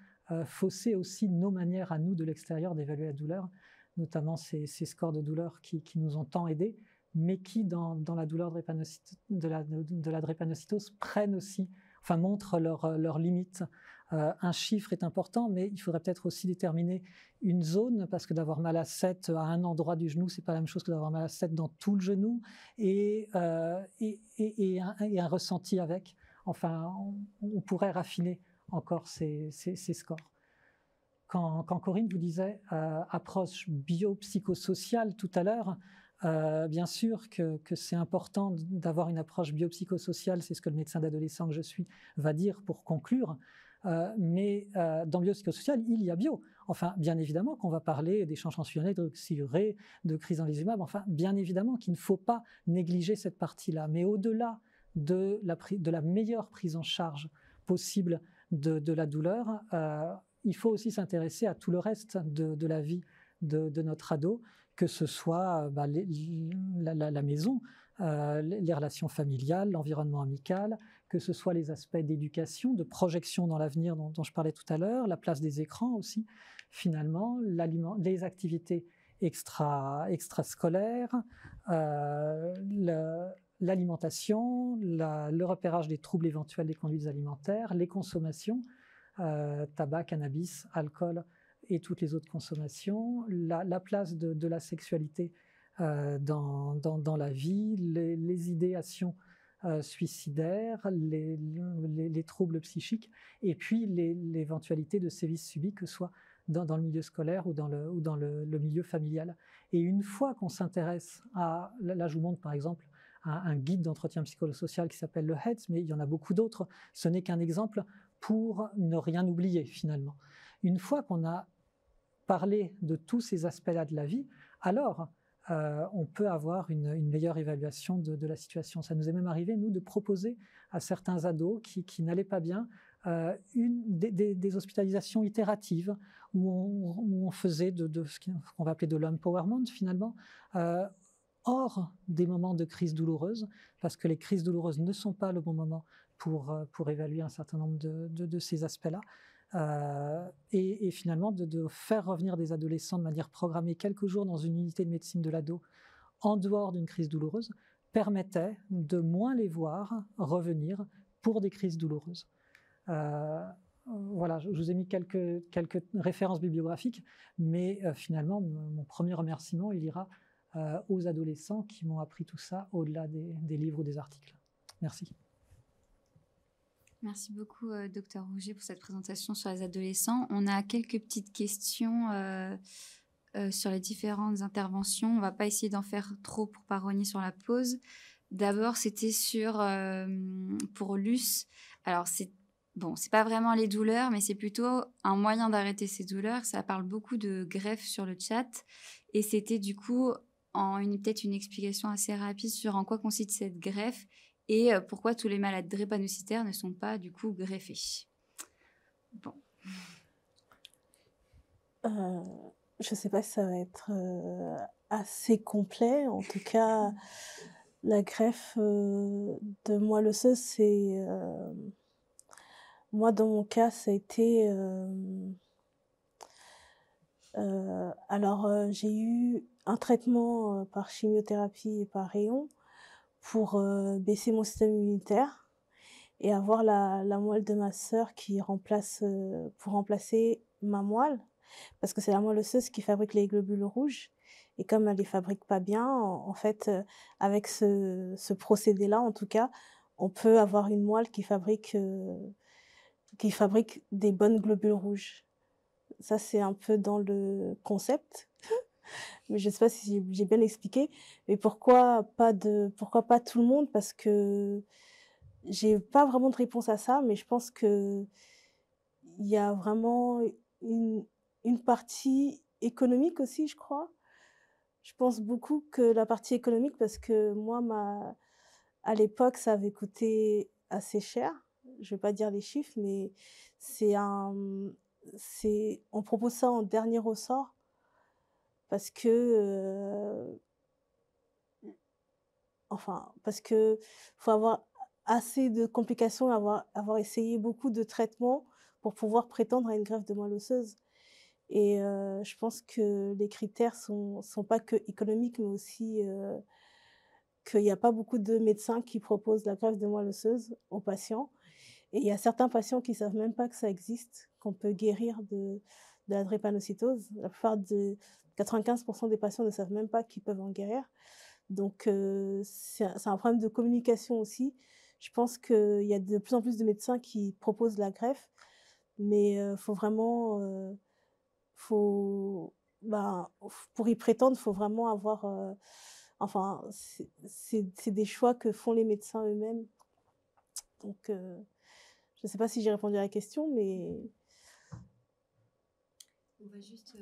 fausser aussi nos manières à nous, de l'extérieur, d'évaluer la douleur, notamment ces scores de douleur qui nous ont tant aidés, mais qui, dans la douleur de la drépanocytose, prennent aussi, montrent leurs limites. Un chiffre est important, mais il faudrait peut-être aussi déterminer une zone, parce que d'avoir mal à 7 à un endroit du genou, c'est pas la même chose que d'avoir mal à 7 dans tout le genou, et un ressenti avec. On pourrait raffiner encore ces scores. Quand Corinne vous disait approche biopsychosociale tout à l'heure, bien sûr que c'est important d'avoir une approche biopsychosociale, c'est ce que le médecin d'adolescent que je suis va dire pour conclure. mais dans biopsychosocial, il y a bio. Enfin, bien évidemment qu'on va parler des changements fusionnels, d'hydroxyurée, de crisantésumab, enfin, bien évidemment qu'il ne faut pas négliger cette partie-là. Mais au-delà de la meilleure prise en charge possible de la douleur, il faut aussi s'intéresser à tout le reste de la vie de notre ado, que ce soit la maison, les relations familiales, l'environnement amical, que ce soit les aspects d'éducation, de projection dans l'avenir dont je parlais tout à l'heure, la place des écrans aussi, finalement, les activités extrascolaires, l'alimentation, le repérage des troubles éventuels des conduites alimentaires, les consommations, tabac, cannabis, alcool et toutes les autres consommations, la place de la sexualité dans la vie, les idéations suicidaires, les troubles psychiques, et puis l'éventualité de sévices subis, que ce soit dans le milieu scolaire ou dans le milieu familial. Et une fois qu'on s'intéresse là je vous montre par exemple un guide d'entretien psychosocial qui s'appelle le HEADS, mais il y en a beaucoup d'autres, ce n'est qu'un exemple pour ne rien oublier finalement. Une fois qu'on a parlé de tous ces aspects-là de la vie, alors on peut avoir une meilleure évaluation de la situation. Ça nous est même arrivé, nous, de proposer à certains ados qui n'allaient pas bien des hospitalisations itératives où on faisait de ce qu'on va appeler de l'empowerment finalement, hors des moments de crise douloureuse, parce que les crises douloureuses ne sont pas le bon moment pour évaluer un certain nombre de ces aspects-là. Et finalement, de faire revenir des adolescents de manière programmée quelques jours dans une unité de médecine de l'ado en dehors d'une crise douloureuse permettait de moins les voir revenir pour des crises douloureuses. Voilà, je vous ai mis quelques références bibliographiques, mais finalement, mon premier remerciement, il ira aux adolescents qui m'ont appris tout ça au-delà des livres ou des articles. Merci. Merci beaucoup, Dr Rouget, pour cette présentation sur les adolescents. On a quelques petites questions sur les différentes interventions. On ne va pas essayer d'en faire trop pour ne pas rogner sur la pause. D'abord, c'était pour Luce. Alors, c'est pas vraiment les douleurs, mais c'est plutôt un moyen d'arrêter ces douleurs. Ça parle beaucoup de greffe sur le chat. Et c'était du coup peut-être une explication assez rapide sur en quoi consiste cette greffe et pourquoi tous les malades drépanocytaires ne sont pas du coup greffés. Bon. Je ne sais pas si ça va être assez complet. En tout cas, la greffe de moelle osseuse, c'est... moi, dans mon cas, ça a été... j'ai eu un traitement par chimiothérapie et par rayon pour baisser mon système immunitaire et avoir la moelle de ma sœur pour remplacer ma moelle, parce que c'est la moelle osseuse qui fabrique les globules rouges. Et comme elle les fabrique pas bien, en fait, avec ce procédé-là, en tout cas, on peut avoir une moelle qui fabrique des bonnes globules rouges. Ça, c'est un peu dans le concept. Mais je ne sais pas si j'ai bien expliqué. Mais pourquoi pas tout le monde? Parce que j'ai pas vraiment de réponse à ça, mais je pense qu'il y a vraiment une partie économique aussi, je crois. Je pense beaucoup que la partie économique, parce que moi, à l'époque, ça avait coûté assez cher. Je ne vais pas dire les chiffres, mais on propose ça en dernier ressort parce que faut avoir assez de complications, avoir essayé beaucoup de traitements pour pouvoir prétendre à une greffe de moelle osseuse. Et je pense que les critères sont pas que économiques, mais aussi qu'il n'y a pas beaucoup de médecins qui proposent la greffe de moelle osseuse aux patients. Et il y a certains patients qui ne savent même pas que ça existe, qu'on peut guérir de la drépanocytose. La plupart 95% des patients ne savent même pas qu'ils peuvent en guérir. Donc, c'est un problème de communication aussi. Je pense qu'il y a de plus en plus de médecins qui proposent la greffe, mais faut vraiment... pour y prétendre, il faut vraiment avoir... c'est des choix que font les médecins eux-mêmes. Donc, je Je ne sais pas si j'ai répondu à la question, mais... On va juste...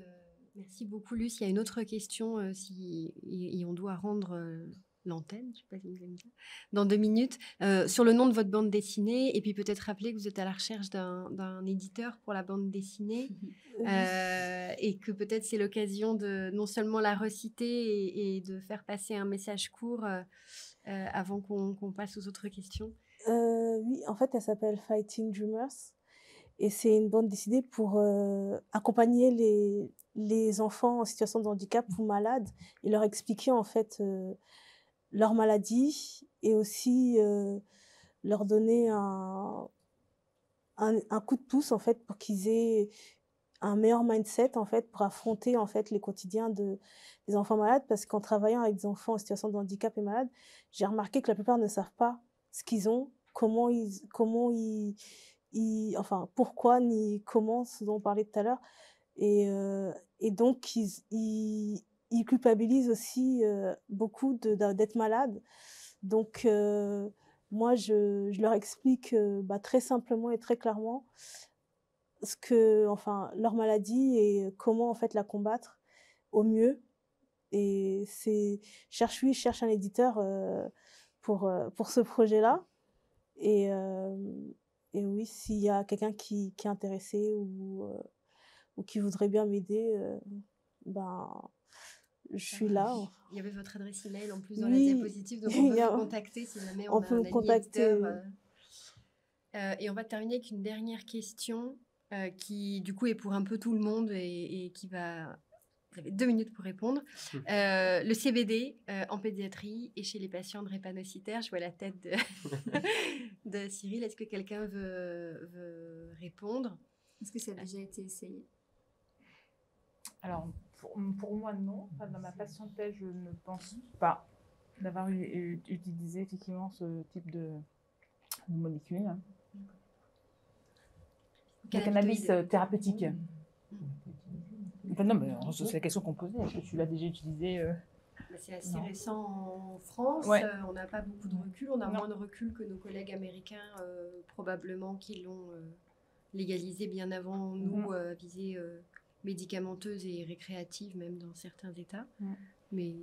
Merci beaucoup, Luce. Il y a une autre question, et on doit rendre l'antenne, je sais pas si vous aimez ça, dans 2 minutes, sur le nom de votre bande dessinée, et puis peut-être rappeler que vous êtes à la recherche d'un éditeur pour la bande dessinée, et que peut-être c'est l'occasion de non seulement la reciter et de faire passer un message court avant qu'on passe aux autres questions. Oui, en fait, elle s'appelle Fighting Dreamers. Et c'est une bande dessinée pour accompagner les enfants en situation de handicap ou malades et leur expliquer en fait leur maladie et aussi leur donner un coup de pouce en fait pour qu'ils aient un meilleur mindset en fait pour affronter en fait les quotidiens des enfants malades, parce qu'en travaillant avec des enfants en situation de handicap et malades, j'ai remarqué que la plupart ne savent pas ce qu'ils ont, enfin pourquoi ni comment, ce dont on parlait tout à l'heure, et donc ils culpabilisent aussi beaucoup d'être malades. Donc moi je leur explique très simplement et très clairement leur maladie et comment en fait la combattre au mieux. Et je cherche un éditeur pour ce projet-là. Et oui, s'il y a quelqu'un qui est intéressé ou qui voudrait bien m'aider, je suis là. Il y avait votre adresse email en plus dans la Oui, diapositive, donc on peut vous contacter si jamais on a peut un me ami contacter. éditeur. Et on va terminer avec une dernière question qui du coup est pour un peu tout le monde et qui va... Vous avez 2 minutes pour répondre. Le CBD en pédiatrie et chez les patients drépanocytaires. Je vois la tête de Cyril. Est-ce que quelqu'un veut répondre? Est-ce que ça a déjà été essayé? Alors, pour moi, non. Enfin, dans ma patientèle, je ne pense pas d'avoir utilisé effectivement ce type de molécule. Le cannabis thérapeutique. Enfin, non, mais c'est la question qu'on posait. Est-ce que tu l'as déjà utilisé C'est assez récent en France. Ouais. On n'a pas beaucoup de recul. On a moins de recul que nos collègues américains, probablement, qui l'ont légalisé bien avant nous, à visée médicamenteuse et récréative, même dans certains États. Mais...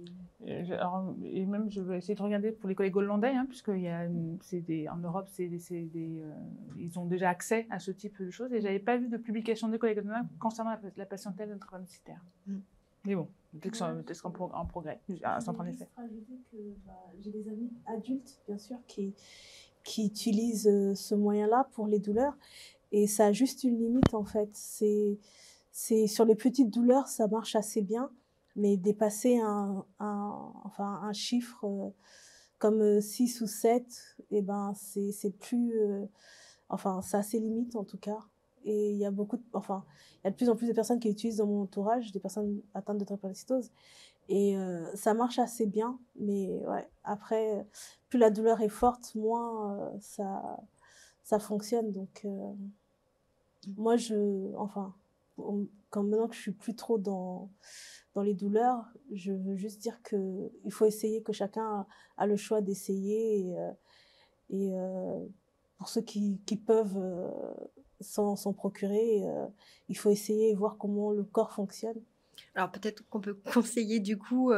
et même, je vais essayer de regarder pour les collègues hollandais, puisque en Europe, ils ont déjà accès à ce type de choses. Et je n'avais pas vu de publication des collègues hollandais concernant la patientèle drépanocytaire. Mais bon, peut-être qu'en progrès, c'est en train de faire. J'ai des amis adultes, bien sûr, qui utilisent ce moyen-là pour les douleurs. Et ça a juste une limite, en fait. C'est sur les petites douleurs, ça marche assez bien. Mais dépasser un chiffre comme 6 ou 7, c'est plus... c'est assez limite, en tout cas. Et il y a de plus en plus de personnes qui utilisent dans mon entourage, des personnes atteintes de drépanocytose. Et ça marche assez bien. Mais ouais, après, plus la douleur est forte, moins ça fonctionne. Donc, moi, quand maintenant que je suis plus trop dans les douleurs, je veux juste dire qu'il faut essayer, que chacun a le choix d'essayer. Et pour ceux qui peuvent s'en procurer, il faut essayer et voir comment le corps fonctionne. Alors peut-être qu'on peut conseiller du coup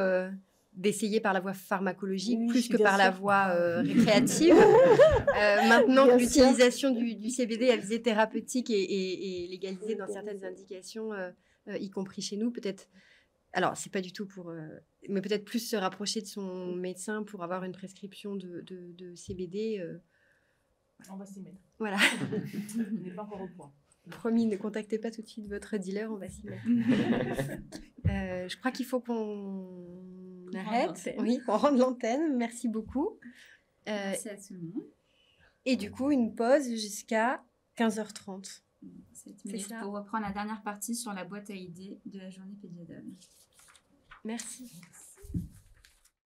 d'essayer par la voie pharmacologique plus que par la voie récréative. Maintenant que l'utilisation du CBD à visée thérapeutique est légalisée dans certaines indications, y compris chez nous, peut-être... Alors, c'est pas du tout pour... mais peut-être plus se rapprocher de son médecin pour avoir une prescription de CBD. On va s'y mettre. Voilà. On n'est pas encore au point. Promis, ne contactez pas tout de suite votre dealer, on va s'y mettre. Je crois qu'il faut qu'on arrête. Oui, qu'on rende l'antenne. Merci beaucoup. Merci à tout le monde. Et du coup, une pause jusqu'à 15h30. C'est ça. Pour reprendre la dernière partie sur la boîte à idées de la journée Pédiadol. Merci.